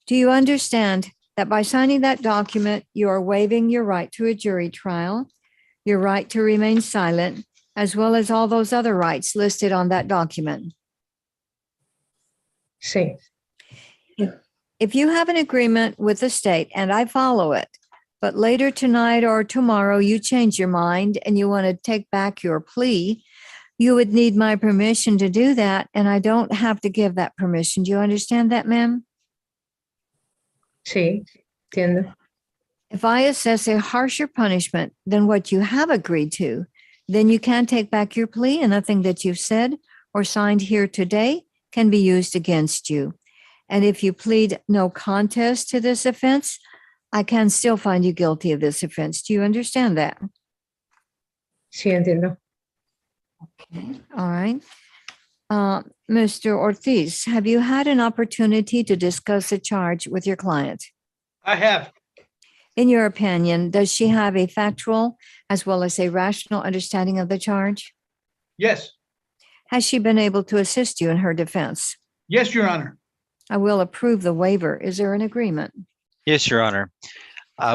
Do you understand that by signing that document, you are waiving your right to a jury trial, your right to remain silent, as well as all those other rights listed on that document? Sí. If you have an agreement with the state and I follow it, but later tonight or tomorrow you change your mind and you want to take back your plea, you would need my permission to do that, and I don't have to give that permission. Do you understand that, ma'am? Sí, entiendo. If I assess a harsher punishment than what you have agreed to, then you can take back your plea, and nothing that you've said or signed here today can be used against you. And if you plead no contest to this offense, I can still find you guilty of this offense. Do you understand that? Sí, entiendo. All right. Mr. Ortiz, have you had an opportunity to discuss the charge with your client? I have. In your opinion, does she have a factual as well as a rational understanding of the charge? Yes. Has she been able to assist you in her defense? Yes, Your Honor. I will approve the waiver. Is there an agreement? Yes, Your Honor.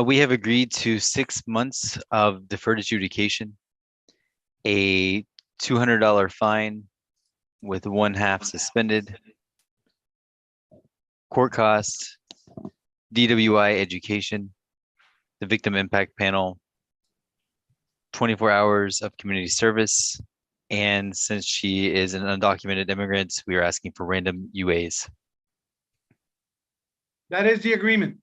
We have agreed to 6 months of deferred adjudication, a $200 fine with 1/2 suspended, court costs, DWI education, the victim impact panel, 24 hours of community service, and since she is an undocumented immigrant, we are asking for random UAs. That is the agreement.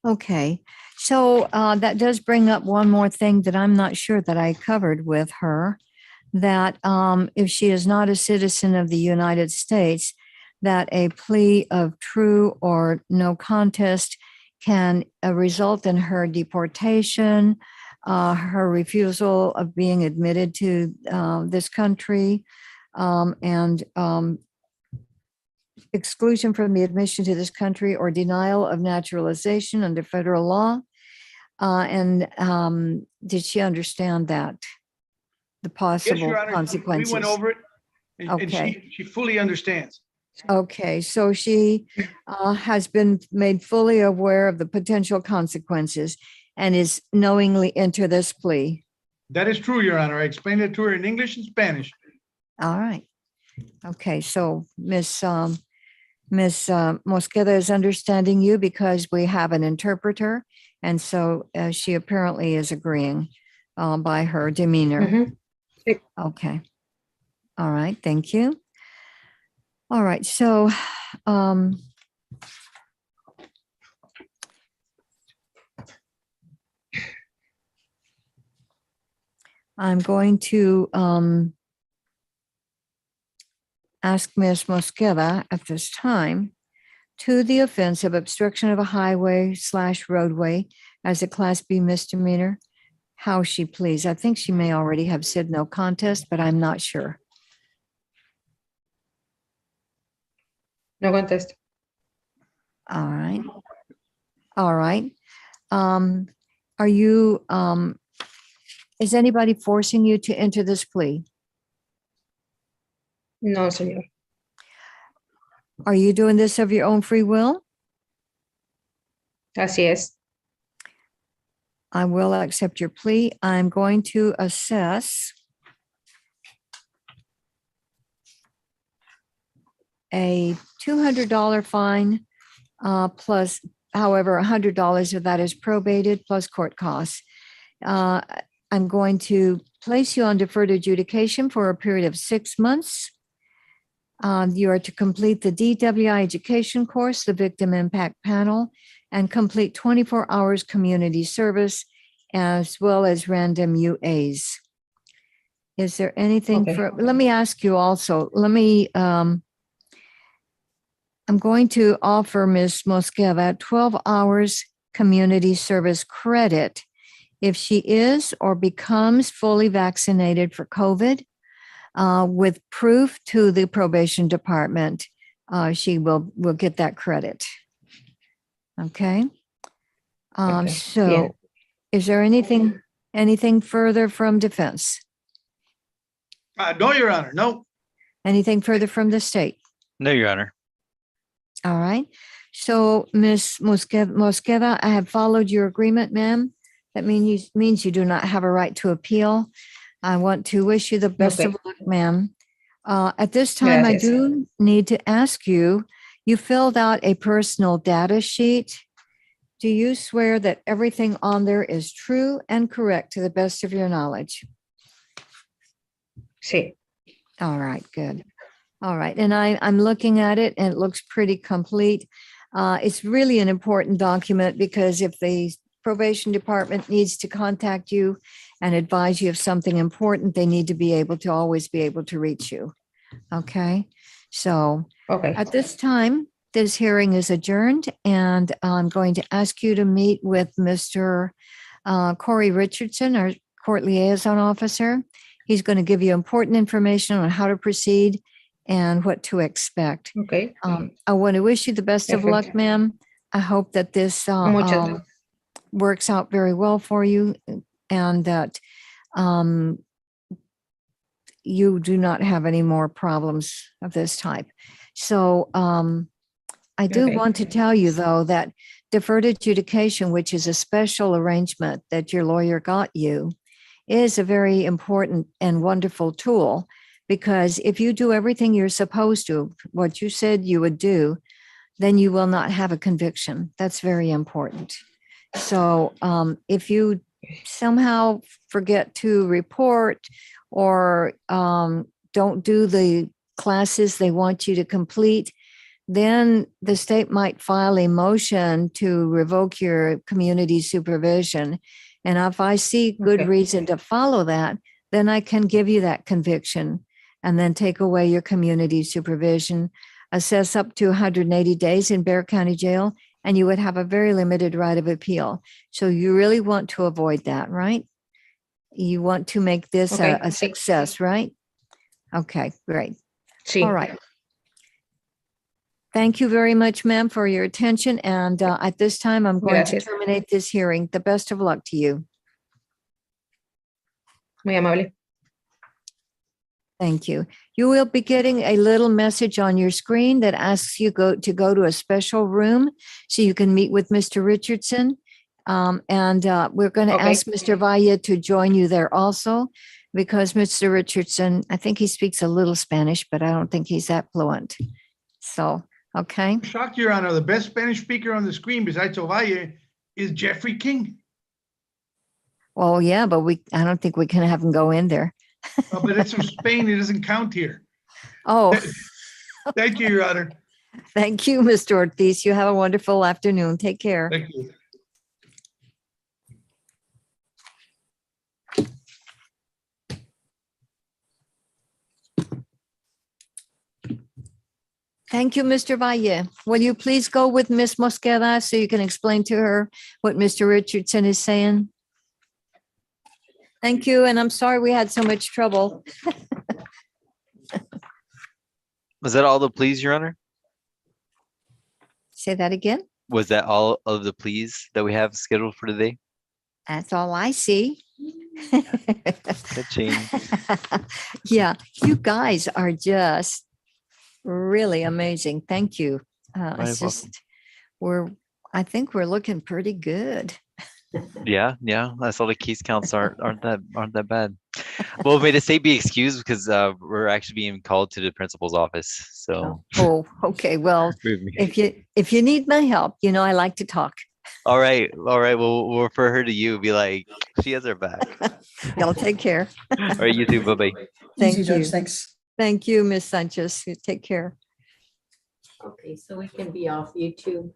Okay, so that does bring up one more thing that I'm not sure that I covered with her, that if she is not a citizen of the United States, that a plea of true or no contest can result in her deportation, her refusal of being admitted to this country, and exclusion from the admission to this country or denial of naturalization under federal law. And did she understand that? The Yes, possible Your Honor. consequences? We went over it and Okay. she fully understands. Okay, so she has been made fully aware of the potential consequences and is knowingly enter this plea. That is true, Your Honor. I explained it to her in English and Spanish. All right. Okay, so Miss Mosqueda is understanding you because we have an interpreter, and so she apparently is agreeing by her demeanor. Okay. All right, thank you. All right, so I'm going to ask Ms. Mosqueda at this time to the offense of obstruction of a highway / roadway as a Class B misdemeanor, how she pleads. I think she may already have said no contest, but I'm not sure. No contest. All right. All right. Are you, is anybody forcing you to enter this plea? No, señor. Are you doing this of your own free will? Así es. I will accept your plea. I'm going to assess a $200 fine plus, however, $100 of that is probated plus court costs. I'm going to place you on deferred adjudication for a period of 6 months. You are to complete the DWI education course, the victim impact panel, and complete 24 hours community service, as well as random UAs. Is there anything let me ask you also, I'm going to offer Ms. Mosqueda 12 hours community service credit if she is or becomes fully vaccinated for COVID with proof to the probation department. She will get that credit. Okay. So is there anything further from defense? No, Your Honor, no. Anything further from the state? No, Your Honor. All right. So Ms. Mosqueda, I have followed your agreement, ma'am. That means you do not have a right to appeal. I want to wish you the best of luck, ma'am. At this time, I Gracias. do need to ask you, you filled out a personal data sheet. Do you swear that everything on there is true and correct to the best of your knowledge? Sí. All right, good. All right, and I'm looking at it and it looks pretty complete. It's really an important document because if the probation department needs to contact you and advise you of something important, they need to be able to always be able to reach you. Okay, so Okay. at this time, this hearing is adjourned and I'm going to ask you to meet with Mr. Corey Richardson, our court liaison officer. He's going to give you important information on how to proceed and what to expect. Okay. I want to wish you the best of luck, Perfect. ma'am. I hope that this Muchas works out very well for you and that you do not have any more problems of this type. So I do Okay. want to tell you, though, that deferred adjudication, which is a special arrangement that your lawyer got you, is a very important and wonderful tool because if you do everything you're supposed to, what you said you would do, then you will not have a conviction. That's very important. So if you somehow forget to report or don't do the classes they want you to complete, then the state might file a motion to revoke your community supervision. And if I see good Okay. reason to follow that, then I can give you that conviction and then take away your community supervision, assess up to 180 days in Bexar County Jail, and you would have a very limited right of appeal. So you really want to avoid that, right? You want to make this Okay. a success, right? Okay, great. Sí. All right. Thank you very much, ma'am, for your attention. And at this time, I'm going Gracias. to terminate this hearing. The best of luck to you. Muy amable. Thank you. You will be getting a little message on your screen that asks you to go to a special room so you can meet with Mr. Richardson. And we're going to Okay. ask Mr. Valle to join you there also because Mr. Richardson, I think he speaks a little Spanish, but I don't think he's that fluent. So, okay. I'm shocked, Your Honor. The best Spanish speaker on the screen besides Ovalle is Jeffrey King. Well, yeah, but I don't think we can have him go in there. But it's from Spain. It doesn't count here. Oh, Thank you, Your Honor. thank you, Mr. Ortiz. You have a wonderful afternoon. Take care. Thank you. Thank you, Mr. Valle. Will you please go with Ms. Mosqueda so you can explain to her what Mr. Richardson is saying? Thank you, and I'm sorry we had so much trouble. Was that all the pleas, Your Honor? Say that again? Was that all of the pleas that we have scheduled for today? That's all I see. That changed. Yeah, you guys are just really amazing. Thank you. It's welcome. just, I think we're looking pretty good. Yeah. I saw the case counts aren't that bad. Well, may the state be excused because we're actually being called to the principal's office. So Oh, okay. Well, if you need my help, I like to talk. all right. We'll refer her to you. Be like, she has her back. Y'all take care. All right, you too. Bye-bye. Thank Easy, Judge. you. Thanks. Thank you, Ms. Sanchez. You take care. Okay, so we can be off YouTube.